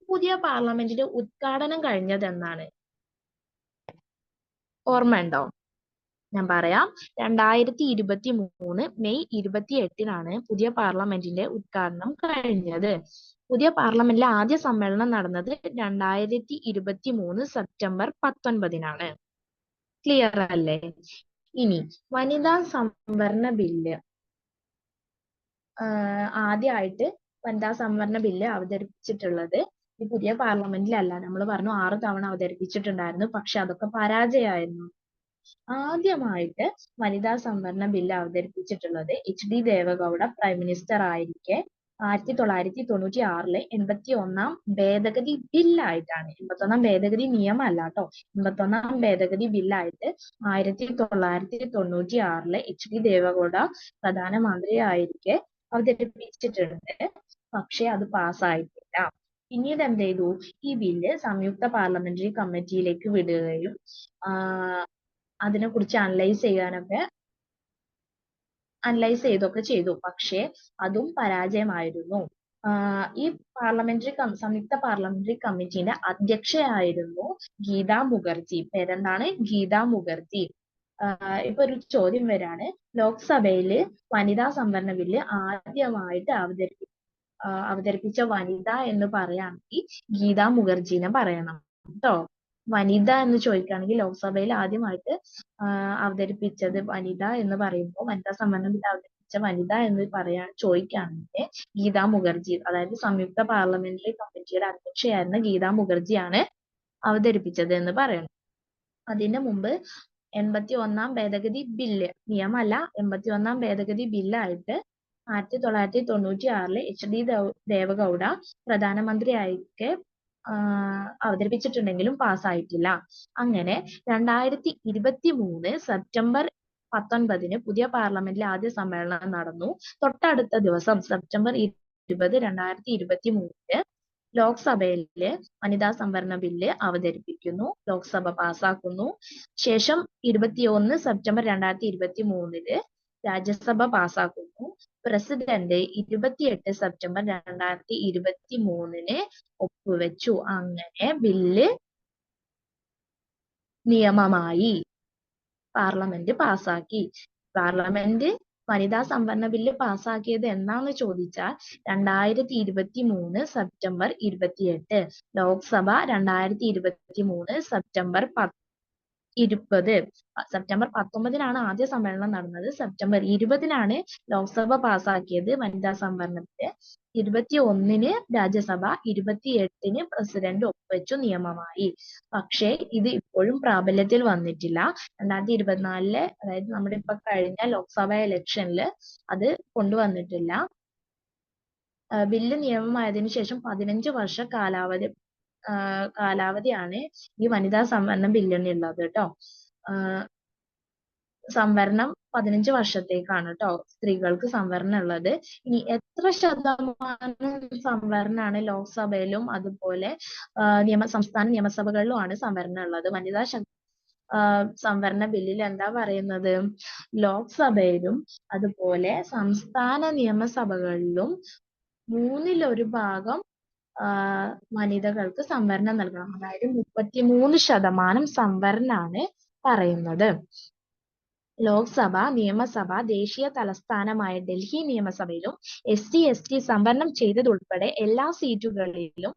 പുതിയ പാർലമെന്റിന്റെ ഉദ്ഘാടനം കഴിഞ്ഞതെന്നാണ്? ഓർമ്മയുണ്ടോ? ഞാൻ പറയാം. 2023 മെയ് 28-നാണ് പുതിയ പാർലമെന്റിന്റെ ഉദ്ഘാടനം കഴിഞ്ഞത്. പുതിയ പാർലമെന്റിലെ ആദ്യ സമ്മേളനം നടന്നത് 2023 സെപ്റ്റംബർ 19-നാണ്. ക്ലിയർ അല്ലേ? ഇനി വനിതാ സംവരണ ബില്ല് ആദ്യമായിട്ട് വനിതാ സംവരണ ബില്ല് അവതരിപ്പിച്ചിട്ടുള്ളത് ഈ പുതിയ പാർലമെന്റിലല്ല. നമ്മൾ പറഞ്ഞു 6 തവണ അവതരിപ്പിച്ചിട്ടുണ്ടായിരുന്നു, പക്ഷെ അതൊക്കെ പരാജയമായിരുന്നു. ആദ്യമായിട്ട് വനിതാ സംവരണ ബില്ല് അവതരിപ്പിച്ചിട്ടുള്ളത് HD ദേവഗൌഡ പ്രൈം മിനിസ്റ്റർ ആയിരിക്കെ 1996-ലെ 81-ാം ഭേദഗതി ബില്ലായിട്ടാണ്. 81-ാം ഭേദഗതി നിയമം അല്ല കേട്ടോ. 81-ാം ഭേദഗതി ബില്ലായിട്ട് 1996-ലെ HD ദേവഗൌഡ പ്രധാനമന്ത്രി ആയിരിക്കെ അവതരിപ്പിച്ചിട്ടുണ്ട്. പക്ഷെ അത് പാസ്സായിട്ടില്ല. പിന്നീട് എന്ത് ചെയ്തു? ഈ ബില്ല് സംയുക്ത പാർലമെന്ററി കമ്മിറ്റിയിലേക്ക് വിടുകയും അതിനെക്കുറിച്ച് അനലൈസ് ചെയ്തൊക്കെ ചെയ്തു. പക്ഷെ അതും പരാജയമായിരുന്നു. ഈ സംയുക്ത പാർലമെന്ററി കമ്മിറ്റിന്റെ അധ്യക്ഷയായിരുന്നു ഗീതാ മുഖർജി. പേരെന്താണ്? ഗീതാ മുഖർജി. ഇപ്പൊ ഒരു ചോദ്യം വരാണ്. ലോക്സഭയില് വനിതാ സംവരണ ബില്ല് ആദ്യമായിട്ട് അവതരിപ്പിച്ച വനിത എന്ന് പറയുകയാണെങ്കിൽ ഗീതാ മുഖർജിനെ പറയണം കേട്ടോ. വനിത എന്ന് ചോദിക്കുകയാണെങ്കിൽ ലോക്സഭയിൽ ആദ്യമായിട്ട് അവതരിപ്പിച്ചത് വനിത എന്ന് പറയുമ്പോൾ വനിതാ സംവരണ ബില്ല് അവതരിപ്പിച്ച വനിത എന്ന് ചോദിക്കുകയാണെങ്കിൽ ഗീതാ മുഖർജി, അതായത് സംയുക്ത പാർലമെന്ററി കമ്മിറ്റിയുടെ അധ്യക്ഷയായിരുന്ന ഗീതാ മുഖർജിയാണ് അവതരിപ്പിച്ചത് എന്ന് പറയുന്നു. അതിന് മുമ്പ് 81 ഭേദഗതി ബില്ല്, നിയമമല്ല, 81 ഭേദഗതി ബില്ലായിട്ട് 1996 HD ദേവഗൌഡ പ്രധാനമന്ത്രിയായിരിക്കെ അവതരിപ്പിച്ചിട്ടുണ്ടെങ്കിലും പാസ്സായിട്ടില്ല. അങ്ങനെ 2023 സെപ്റ്റംബർ 19 പുതിയ പാർലമെന്റിലെ ആദ്യ സമ്മേളനം നടന്നു. തൊട്ടടുത്ത ദിവസം സെപ്റ്റംബർ 20, 2023 ലോക്സഭയില് വനിതാ സംവരണ ബില്ല് അവതരിപ്പിക്കുന്നു, ലോക്സഭ പാസാക്കുന്നു. ശേഷം 21 സെപ്റ്റംബർ 2023 രാജ്യസഭ പാസാക്കുന്നു. പ്രസിഡന്റ് 28 സെപ്റ്റംബർ 2023 ഒപ്പുവെച്ചു. അങ്ങനെ ബില്ല് നിയമമായി, പാർലമെന്റ് പാസാക്കി. പാർലമെന്റ് വനിതാ സംവരണ ബില്ല് പാസാക്കിയത് എന്നാന്ന് ചോദിച്ചാൽ 2023 സെപ്റ്റംബർ 28, ലോക്സഭ 2023 സെപ്റ്റംബർ 20. സെപ്റ്റംബർ 19 ആദ്യ സമ്മേളനം നടന്നത്. സെപ്റ്റംബർ 20 ലോക്സഭ പാസാക്കിയത് വനിതാ സംവരണ ബില്ല്. 21 രാജ്യസഭ, 28 പ്രസിഡന്റ് ഒപ്പുവെച്ചു, നിയമമായി. പക്ഷേ ഇത് ഇപ്പോഴും പ്രാബല്യത്തിൽ വന്നിട്ടില്ല. 2024 അതായത് നമ്മുടെ ഇപ്പൊ കഴിഞ്ഞ ലോക്സഭ ഇലക്ഷനില് അത് കൊണ്ടുവന്നിട്ടില്ല. ബില്ല് നിയമമായതിനു ശേഷം 15 വർഷ കാലാവധിയാണ് ഈ വനിതാ സംവരണ ബില്ലിനുള്ളത് കേട്ടോ. സംവരണം 15 വർഷത്തേക്കാണ് കേട്ടോ സ്ത്രീകൾക്ക് സംവരണം ഉള്ളത്. ഇനി എത്ര ശതമാനം സംവരണമാണ് ലോക്സഭയിലും അതുപോലെ സംസ്ഥാന നിയമസഭകളിലുമാണ് സംവരണം ഉള്ളത്? വനിതാ സംവരണ ബില്ലിൽ എന്താ പറയുന്നത്? ലോക്സഭയിലും അതുപോലെ സംസ്ഥാന നിയമസഭകളിലും 1/3 ഭാഗം വനിതകൾക്ക് സംവരണം നൽകണം. അതായത് 33% സംവരണമാണ് പറയുന്നത്. ലോക്സഭ, നിയമസഭ, ദേശീയ തലസ്ഥാനമായ ഡൽഹി നിയമസഭയിലും SC/ST സംവരണം ചെയ്തതുൾപ്പെടെ എല്ലാ സീറ്റുകളിലും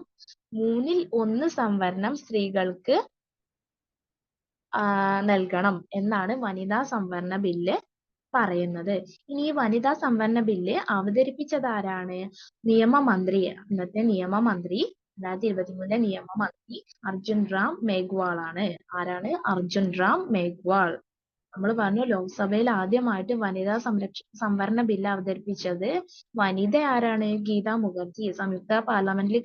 1/3 സംവരണം സ്ത്രീകൾക്ക് നൽകണം എന്നാണ് വനിതാ സംവരണ ബില്ല് പറയുന്നത്. ഇനി ഈ വനിതാ സംവരണ ബില്ല് അവതരിപ്പിച്ചത് ആരാണ്? നിയമമന്ത്രി, ഇന്നത്തെ നിയമമന്ത്രി, 2023 നിയമമന്ത്രി അർജുൻ റാം മേഘ്വാൾ ആണ്. ആരാണ്? അർജുൻ റാം മേഘ്വാൾ. നമ്മൾ പറഞ്ഞു ലോക്സഭയിൽ ആദ്യമായിട്ട് വനിതാ സംവരണ ബില്ല് അവതരിപ്പിച്ചത് വനിത ആരാണ്? ഗീതാ മുഖർജി. സംയുക്ത പാർലമെന്ററി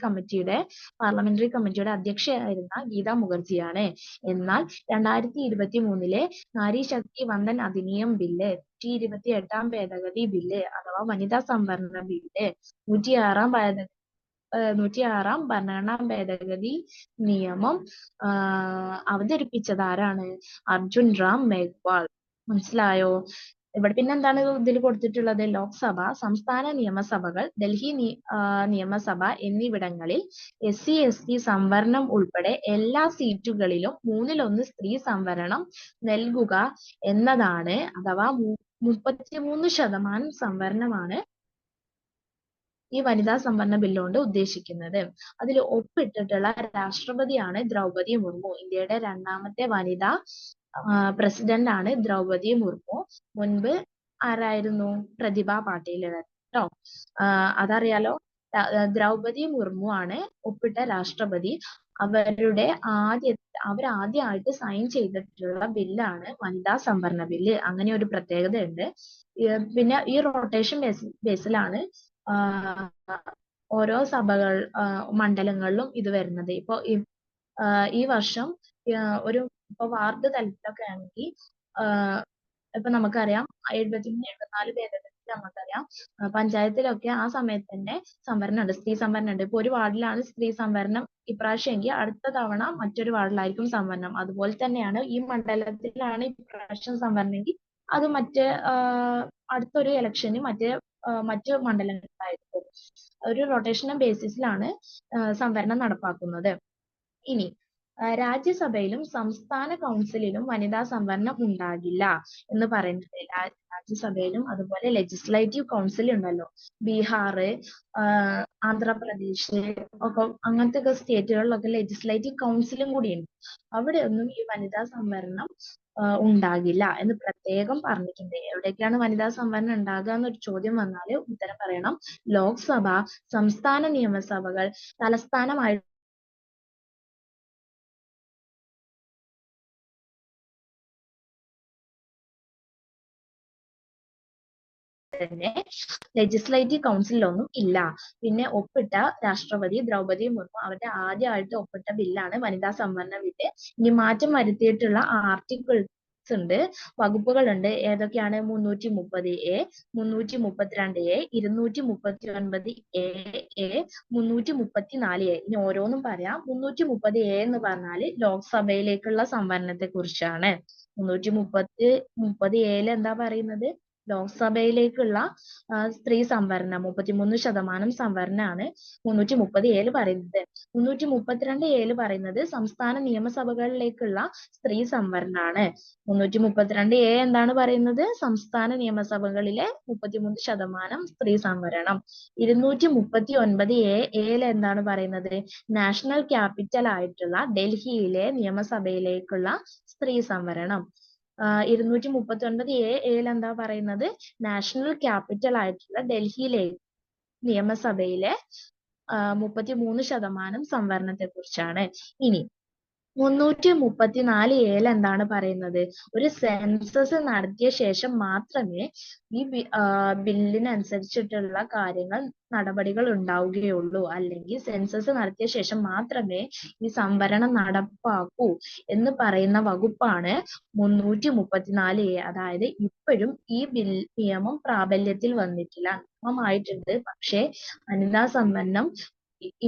കമ്മിറ്റിയുടെ അധ്യക്ഷയായിരുന്ന ഗീതാ മുഖർജിയാണ്. എന്നാൽ 2023 നാരി ശക്തി വന്ദൻ അധിനിയം ബില്ല്, 128 ഭേദഗതി ബില്ല് അഥവാ വനിതാ സംവരണ ബില്ല്, 106 ഭരണഘടനാ ഭേദഗതി നിയമം അവതരിപ്പിച്ചത് ആരാണ്? അർജുൻ റാം മേഘ്വാൾ. മനസ്സിലായോ? ഇവിടെ പിന്നെ എന്താണ് ഇതിൽ കൊടുത്തിട്ടുള്ളത്? ലോക്സഭ, സംസ്ഥാന നിയമസഭകൾ, ഡൽഹി നിയമസഭ എന്നിവിടങ്ങളിൽ SC/ST സംവരണം ഉൾപ്പെടെ എല്ലാ സീറ്റുകളിലും 1/3 സ്ത്രീ സംവരണം നൽകുക എന്നതാണ്. അഥവാ 33% സംവരണമാണ് ഈ വനിതാ സംവരണ ബില്ല് കൊണ്ട് ഉദ്ദേശിക്കുന്നത്. അതിൽ ഒപ്പിട്ടിട്ടുള്ള രാഷ്ട്രപതിയാണ് ദ്രൗപദി മുർമു. ഇന്ത്യയുടെ 2ാമത്തെ വനിതാ പ്രസിഡന്റ് ആണ് ദ്രൗപദി മുർമു. മുൻപ് ആരായിരുന്നു? പ്രതിഭ പാട്ടീൽ കേട്ടോ. അതറിയാലോ. ദ്രൗപദി മുർമു ആണ് ഒപ്പിട്ട രാഷ്ട്രപതി. അവരാദ്യമായിട്ട് സൈൻ ചെയ്തിട്ടുള്ള ബില്ലാണ് വനിതാ സംവരണ ബില്ല്. അങ്ങനെ ഒരു പ്രത്യേകത ഉണ്ട്. പിന്നെ ഈ റൊട്ടേഷൻ ബേസിലാണ് ഓരോ മണ്ഡലങ്ങളിലും ഇത് വരുന്നത്. ഇപ്പൊ ഈ വർഷം ഇപ്പൊ വാർഡ് തലത്തിലൊക്കെ ആണെങ്കിൽ ഇപ്പൊ നമുക്കറിയാം 73-74 ഭേദഗതി നമുക്കറിയാം. പഞ്ചായത്തിലൊക്കെ ആ സമയത്ത് തന്നെ സംവരണം ഉണ്ട്, സ്ത്രീ സംവരണം ഉണ്ട്. ഇപ്പൊ ഒരു വാർഡിലാണ് സ്ത്രീ സംവരണം ഇപ്രാവശ്യം എങ്കിൽ അടുത്ത തവണ മറ്റൊരു വാർഡിലായിരിക്കും സംവരണം. അതുപോലെ തന്നെയാണ് ഈ മണ്ഡലത്തിലാണ് ഇപ്രാവശ്യം സംവരണം എങ്കിൽ അത് അടുത്തൊരു ഇലക്ഷന് മറ്റു മണ്ഡലങ്ങളിലായിരിക്കും. ഒരു റൊട്ടേഷണൽ ബേസിസിലാണ് സംവരണം നടപ്പാക്കുന്നത്. ഇനി രാജ്യസഭയിലും സംസ്ഥാന കൗൺസിലിലും വനിതാ സംവരണം ഉണ്ടാകില്ല എന്ന് പറയുന്നത്. രാജ്യസഭയിലും അതുപോലെ ലെജിസ്ലേറ്റീവ് കൗൺസിൽ ഉണ്ടല്ലോ, ബീഹാർ, ആന്ധ്രാപ്രദേശ് ഒക്കെ അങ്ങനത്തെ സ്റ്റേറ്റുകളിലൊക്കെ ലെജിസ്ലേറ്റീവ് കൗൺസിലും കൂടിയുണ്ട്. അവിടെ ഒന്നും ഈ വനിതാ സംവരണം ഉണ്ടാകില്ല എന്ന് പ്രത്യേകം പറഞ്ഞിട്ടുണ്ട്. എവിടെയൊക്കെയാണ് വനിതാ സംവരണം ഉണ്ടാകുക എന്നൊരു ചോദ്യം വന്നാൽ ഉത്തരം പറയണം. ലോക്സഭ, സംസ്ഥാന നിയമസഭകൾ, തലസ്ഥാനമായി തന്നെ ലെജിസ്ലേറ്റീവ് കൗൺസിലൊന്നും ഇല്ല. പിന്നെ ഒപ്പിട്ട രാഷ്ട്രപതി ദ്രൗപദി മുർമു അവരുടെ ആദ്യമായിട്ട് ഒപ്പിട്ട ബില്ലാണ് വനിതാ സംവരണ ബില്ല്. ഇനി മാറ്റം വരുത്തിയിട്ടുള്ള ആർട്ടിക്കിൾസ് ഉണ്ട്, വകുപ്പുകളുണ്ട്. ഏതൊക്കെയാണ്? 330A, 332A, 239A, 334A. ഇനി ഓരോന്നും പറയാം. 330A എന്ന് പറഞ്ഞാല് ലോക്സഭയിലേക്കുള്ള സംവരണത്തെ കുറിച്ചാണ്. 330A എന്താ പറയുന്നത്? ലോക്സഭയിലേക്കുള്ള സ്ത്രീ സംവരണം 33% സംവരണമാണ് 330A പറയുന്നത്. 332A പറയുന്നത് സംസ്ഥാന നിയമസഭകളിലേക്കുള്ള സ്ത്രീ സംവരണമാണ്. 332A എന്താണ് പറയുന്നത്? സംസ്ഥാന നിയമസഭകളിലെ 33% സ്ത്രീ സംവരണം. 239A എന്താണ് പറയുന്നത്? നാഷണൽ ക്യാപിറ്റൽ ആയിട്ടുള്ള ഡൽഹിയിലെ നിയമസഭയിലേക്കുള്ള സ്ത്രീ സംവരണം. 239A എന്താ പറയുന്നത്? നാഷണൽ ക്യാപിറ്റൽ ആയിട്ടുള്ള ഡൽഹിയിലെ നിയമസഭയിലെ 33% സംവരണത്തെ കുറിച്ചാണ്. ഇനി 334A എന്താണ് പറയുന്നത്? ഒരു സെൻസസ് നടത്തിയ ശേഷം മാത്രമേ ഈ ബില്ലിനനുസരിച്ചിട്ടുള്ള നടപടികൾ ഉണ്ടാവുകയുള്ളൂ. അല്ലെങ്കിൽ സെൻസസ് നടത്തിയ ശേഷം മാത്രമേ ഈ സംവരണം നടപ്പാക്കൂ എന്ന് പറയുന്ന വകുപ്പാണ് 334A. അതായത് ഇപ്പോഴും ഈ നിയമം പ്രാബല്യത്തിൽ വന്നിട്ടില്ല. നിയമമായിട്ടുണ്ട്, പക്ഷേ വനിതാ സംവരണം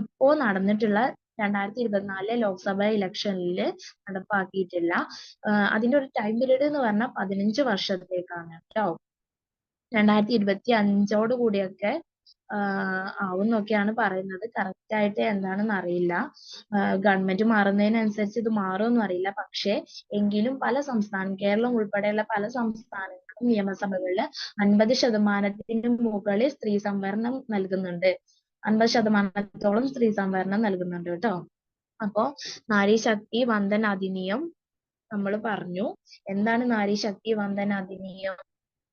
ഇപ്പോ നടന്നിട്ടുള്ള 2024 ലോക്സഭാ ഇലക്ഷനിൽ നടപ്പാക്കിയിട്ടില്ല. അതിന്റെ ഒരു ടൈം പീരീഡ് എന്ന് പറഞ്ഞാൽ 15 വർഷത്തേക്കാണ് കേട്ടോ. 2025 കൂടിയൊക്കെ ആവുന്നൊക്കെയാണ് പറയുന്നത്. കറക്റ്റ് ആയിട്ട് എന്താണെന്ന് അറിയില്ല. ഗവൺമെന്റ് മാറുന്നതിനനുസരിച്ച് ഇത് മാറുമെന്നും അറിയില്ല. പക്ഷേ എങ്കിലും പല കേരളം ഉൾപ്പെടെയുള്ള പല സംസ്ഥാനങ്ങളും നിയമസഭകളിൽ 50% മുകളിൽ സ്ത്രീ സംവരണം നൽകുന്നുണ്ട്. 50%-ഓളം സ്ത്രീ സംവരണം നൽകുന്നുണ്ട് കേട്ടോ. അപ്പോ നാരി ശക്തി വന്ദൻ അധിനിയം നമ്മൾ പറഞ്ഞു. എന്താണ് നാരി ശക്തി വന്ദൻ അധിനിയം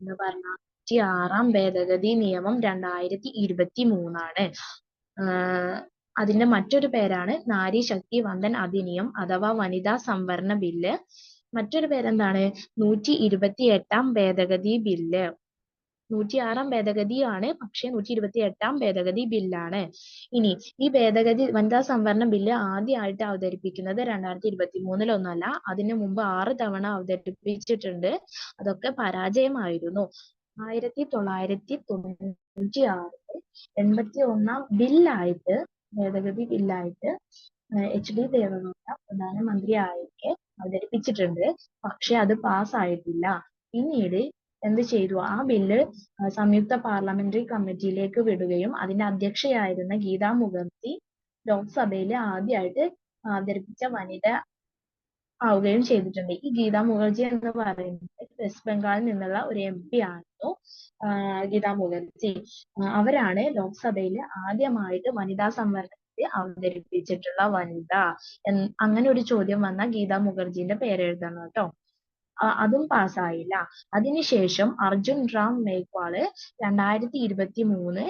എന്ന് പറഞ്ഞാൽ 6ാം ഭേദഗതി നിയമം 2023 അതിന്റെ മറ്റൊരു പേരാണ് നാരി ശക്തി വന്ദൻ അധിനിയം അഥവാ വനിതാ സംവരണ ബില്ല്. മറ്റൊരു പേരെന്താണ്? 128ാം ഭേദഗതി ബില്ല്. 106ാം ഭേദഗതിയാണ്, പക്ഷെ 128ാം ഭേദഗതി ബില്ലാണ്. ഇനി ഈ വനിതാ സംവരണ ബില്ല് ആദ്യമായിട്ട് അവതരിപ്പിക്കുന്നത് 2023 അതിനു മുമ്പ് 6 തവണ അവതരിപ്പിച്ചിട്ടുണ്ട്. അതൊക്കെ പരാജയമായിരുന്നു. 1996 81ാം ബില്ലായിട്ട് ഭേദഗതി ബില്ലായിട്ട് HD ദേവഗൗഡ പ്രധാനമന്ത്രിയായിട്ട് അവതരിപ്പിച്ചിട്ടുണ്ട്. പക്ഷെ അത് പാസ്സായിട്ടില്ല. പിന്നീട് എന്ത് ചെയ്തു? ആ ബില്ല് സംയുക്ത പാർലമെന്ററി കമ്മിറ്റിയിലേക്ക് വിടുകയും അതിന്റെ അധ്യക്ഷയായിരുന്ന ഗീതാ മുഖർജി ലോക്സഭയിൽ ആദ്യമായിട്ട് അവതരിപ്പിച്ച വനിത ആവുകയും ചെയ്തിട്ടുണ്ട്. ഈ ഗീതാ മുഖർജി എന്ന് പറയുന്നത് വെസ്റ്റ് ബംഗാളിൽ നിന്നുള്ള ഒരു MP ആയിരുന്നു. ഗീതാ മുഖർജി അവരാണ് ലോക്സഭയിൽ ആദ്യമായിട്ട് വനിതാ സംവരണത്തെ അവതരിപ്പിച്ചിട്ടുള്ള വനിത. അങ്ങനെ ഒരു ചോദ്യം വന്ന ഗീതാ മുഖർജിന്റെ പേരെഴുതണം കേട്ടോ. അതും പാസ്സായില്ല. അതിനുശേഷം അർജുൻ റാം മേഘ്വാള് 2023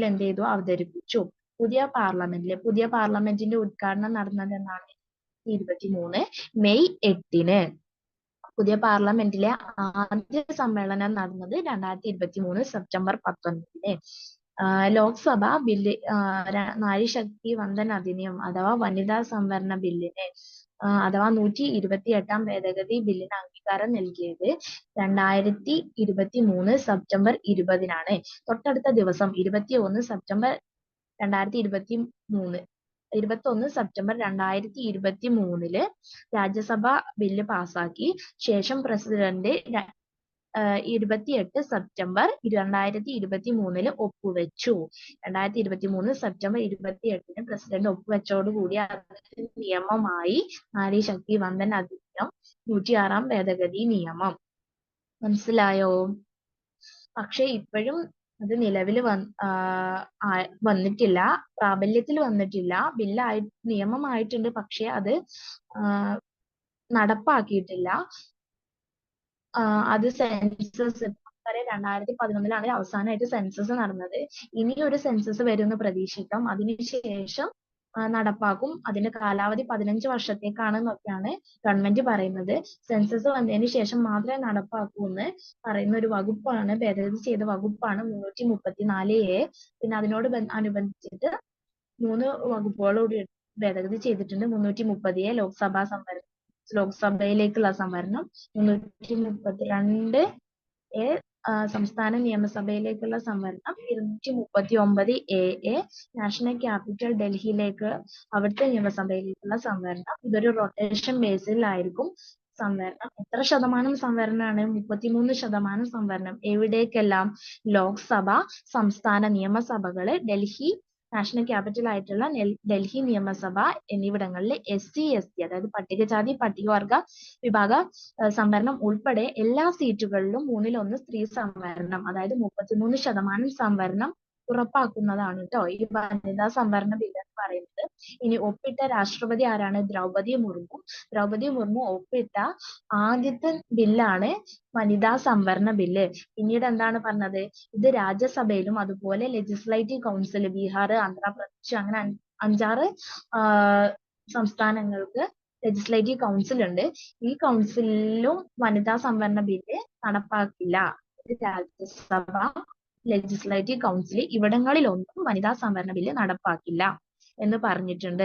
എന്ത് ചെയ്തു? അവതരിപ്പിച്ചു. പുതിയ പാർലമെന്റിന്റെ ഉദ്ഘാടനം നടന്നത് എന്നാണ്? 2023 മെയ് 8 പുതിയ പാർലമെന്റിലെ ആദ്യ സമ്മേളനം നടന്നത് 2023 സെപ്റ്റംബർ 19 ലോക്സഭ ബില്ല് നാരി ശക്തി വന്ദൻ അധിനിയം അഥവാ വനിതാ സംവരണ ബില്ലിന് അഥവാ 128ാം ഭേദഗതി ബില്ലിന് അംഗീകാരം നൽകിയത് 2023 സെപ്റ്റംബർ 20 തൊട്ടടുത്ത ദിവസം 21 സെപ്റ്റംബർ 2023 രാജ്യസഭ ബില്ല് പാസാക്കി. ശേഷം പ്രസിഡന്റ് 28 സെപ്റ്റംബർ 2023 ഒപ്പുവെച്ചു. 2023 സെപ്റ്റംബർ 28 പ്രസിഡന്റ് ഒപ്പുവെച്ചോടുകൂടി അത് നിയമമായി നാരി ശക്തി വന്ദൻ അധിനിയം 106ാം ഭേദഗതി നിയമം. മനസ്സിലായോ? പക്ഷെ ഇപ്പോഴും അത് നിലവിൽ വന്നിട്ടില്ല, പ്രാബല്യത്തിൽ വന്നിട്ടില്ല. നിയമമായിട്ടുണ്ട്, പക്ഷെ അത് നടപ്പാക്കിയിട്ടില്ല. അത് സെൻസസ് 2011 അവസാനമായിട്ട് സെൻസസ് നടന്നത്. ഇനി ഒരു സെൻസസ് വരുമെന്ന് പ്രതീക്ഷിക്കാം. അതിനുശേഷം നടപ്പാക്കും. അതിന്റെ കാലാവധി 15 വർഷത്തേക്കാണെന്നൊക്കെയാണ് ഗവൺമെന്റ് പറയുന്നത്. സെൻസസ് വന്നതിന് ശേഷം മാത്രമേ നടപ്പാക്കൂ എന്ന് പറയുന്ന ഒരു വകുപ്പാണ്, ഭേദഗതി ചെയ്ത വകുപ്പാണ് 334A. പിന്നെ അതിനോട് അനുബന്ധിച്ചിട്ട് 3 വകുപ്പുകൾ കൂടി ഭേദഗതി ചെയ്തിട്ടുണ്ട്. 330A ലോക്സഭയിലേക്കുള്ള സംവരണം, 332A സംസ്ഥാന നിയമസഭയിലേക്കുള്ള സംവരണം, 239AA നാഷണൽ ക്യാപിറ്റൽ ഡൽഹിയിലേക്ക് അവിടുത്തെ നിയമസഭയിലേക്കുള്ള സംവരണം. ഇതൊരു റൊട്ടേഷൻ ബേസിലായിരിക്കും സംവരണം. എത്ര ശതമാനം സംവരണമാണ്? 33% സംവരണം. എവിടേക്കെല്ലാം? ലോക്സഭ, സംസ്ഥാന നിയമസഭകള്, ഡൽഹി നാഷണൽ ക്യാപിറ്റൽ ആയിട്ടുള്ള ഡൽഹി നിയമസഭ എന്നിവിടങ്ങളിൽ SC ST അതായത് പട്ടികജാതി പട്ടികവർഗ വിഭാഗ സംവരണം ഉൾപ്പെടെ എല്ലാ സീറ്റുകളിലും 1/3 സ്ത്രീ സംവരണം, അതായത് 33% സംവരണം ഉറപ്പാക്കുന്നതാണ് കേട്ടോ ഈ വനിതാ സംവരണ ബില്ല് എന്ന് പറയുന്നത്. ഇനി ഒപ്പിട്ട രാഷ്ട്രപതി ആരാണ്? ദ്രൗപദി മുർമു. ദ്രൗപദി മുർമു ഒപ്പിട്ട ആദ്യത്തെ ബില്ലാണ് വനിതാ സംവരണ ബില്ല്. പിന്നീട് എന്താണ് പറഞ്ഞത്? ഇത് രാജ്യസഭയിലും അതുപോലെ ലെജിസ്ലേറ്റീവ് കൗൺസിൽ, ബീഹാർ, ആന്ധ്രാപ്രദേശ് അങ്ങനെ 5-6 സംസ്ഥാനങ്ങൾക്ക് ലെജിസ്ലേറ്റീവ് കൗൺസിൽ ഉണ്ട്. ഈ കൗൺസിലിലും വനിതാ സംവരണ ബില്ല് നടപ്പാക്കില്ല. രാജ്യസഭ, ലെജിസ്ലേറ്റീവ് കൗൺസിൽ ഇവിടങ്ങളിലൊന്നും വനിതാ സംവരണ ബില്ല് നടപ്പാക്കില്ല എന്ന് പറഞ്ഞിട്ടുണ്ട്.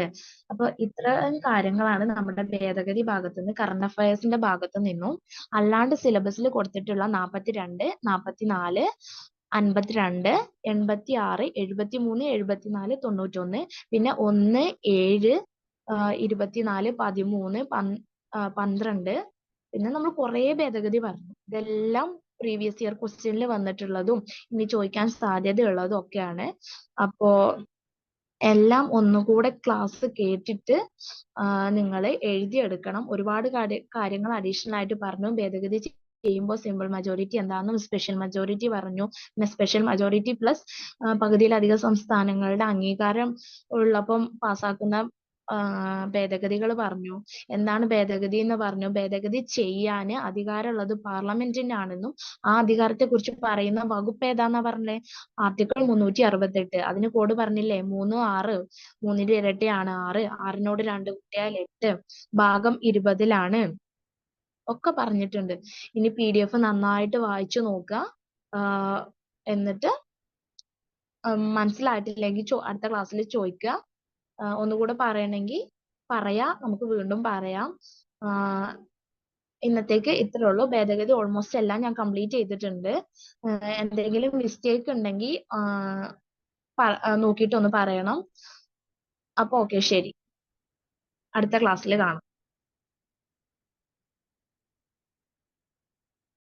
അപ്പൊ ഇത്രയും കാര്യങ്ങളാണ് നമ്മുടെ ഭേദഗതി ഭാഗത്തുനിന്ന്, കറണ്ട് അഫയേഴ്സിന്റെ ഭാഗത്തു നിന്നും. അല്ലാണ്ട് സിലബസിൽ കൊടുത്തിട്ടുള്ള 42, 44, 52, 86, 73, 74, 91, പിന്നെ 1, 7, 24, 13, 12, പിന്നെ നമ്മൾ കുറേ ഭേദഗതി പറഞ്ഞു. ഇതെല്ലാം പ്രീവിയസ് ഇയർ ക്വസ്റ്റ്യനിൽ വന്നിട്ടുള്ളതും ഇനി ചോദിക്കാൻ സാധ്യതയുള്ളതും ഒക്കെയാണ്. അപ്പോ എല്ലാം ഒന്നുകൂടെ ക്ലാസ് കേട്ടിട്ട് നിങ്ങൾ എഴുതിയെടുക്കണം. ഒരുപാട് കാര്യങ്ങൾ അഡീഷണൽ ആയിട്ട് പറഞ്ഞു. ഭേദഗതി ചെയ്യുമ്പോൾ സിമ്പിൾ മെജോറിറ്റി എന്താണെന്നും സ്പെഷ്യൽ മെജോറിറ്റി പറഞ്ഞു. പിന്നെ സ്പെഷ്യൽ മെജോറിറ്റി പ്ലസ് പകുതിയിലധികം സംസ്ഥാനങ്ങളുടെ അംഗീകാരം ഉള്ളപ്പം പാസ്സാക്കുന്ന ഭേദഗതികൾ പറഞ്ഞു. എന്താണ് ഭേദഗതി എന്ന് പറഞ്ഞു. ഭേദഗതി ചെയ്യാന് അധികാരമുള്ളത് പാർലമെന്റിനാണെന്നും ആ അധികാരത്തെ കുറിച്ച് പറയുന്ന വകുപ്പ് ഏതാന്നാ പറഞ്ഞേ? ആർട്ടിക്കിൾ 368. അതിന് കോഡ് പറഞ്ഞില്ലേ? 3, 6. 3ന്റെ ഇരട്ടിയാണ് 6. 6നോട് 2 കൂട്ടിയാൽ 8. ഭാഗം 20ലാണ് ഒക്കെ പറഞ്ഞിട്ടുണ്ട്. ഇനി PDF നന്നായിട്ട് വായിച്ചു നോക്കുക. എന്നിട്ട് മനസ്സിലായിട്ടില്ലെങ്കിൽ അടുത്ത ക്ലാസ്സിൽ ചോദിക്കുക. ഒന്നുകൂടെ പറയണമെങ്കിൽ പറയാ, നമുക്ക് വീണ്ടും പറയാം. ഇന്നത്തേക്ക് ഇത്രേ ഉള്ളൂ. ഭേദഗതി ഓൾമോസ്റ്റ് എല്ലാം ഞാൻ കംപ്ലീറ്റ് ചെയ്തിട്ടുണ്ട്. എന്തെങ്കിലും മിസ്റ്റേക്ക് ഉണ്ടെങ്കിൽ നോക്കിയിട്ടൊന്ന് പറയണം. അപ്പൊ ഓക്കെ, ശരി. അടുത്ത ക്ലാസ്സിൽ കാണാം.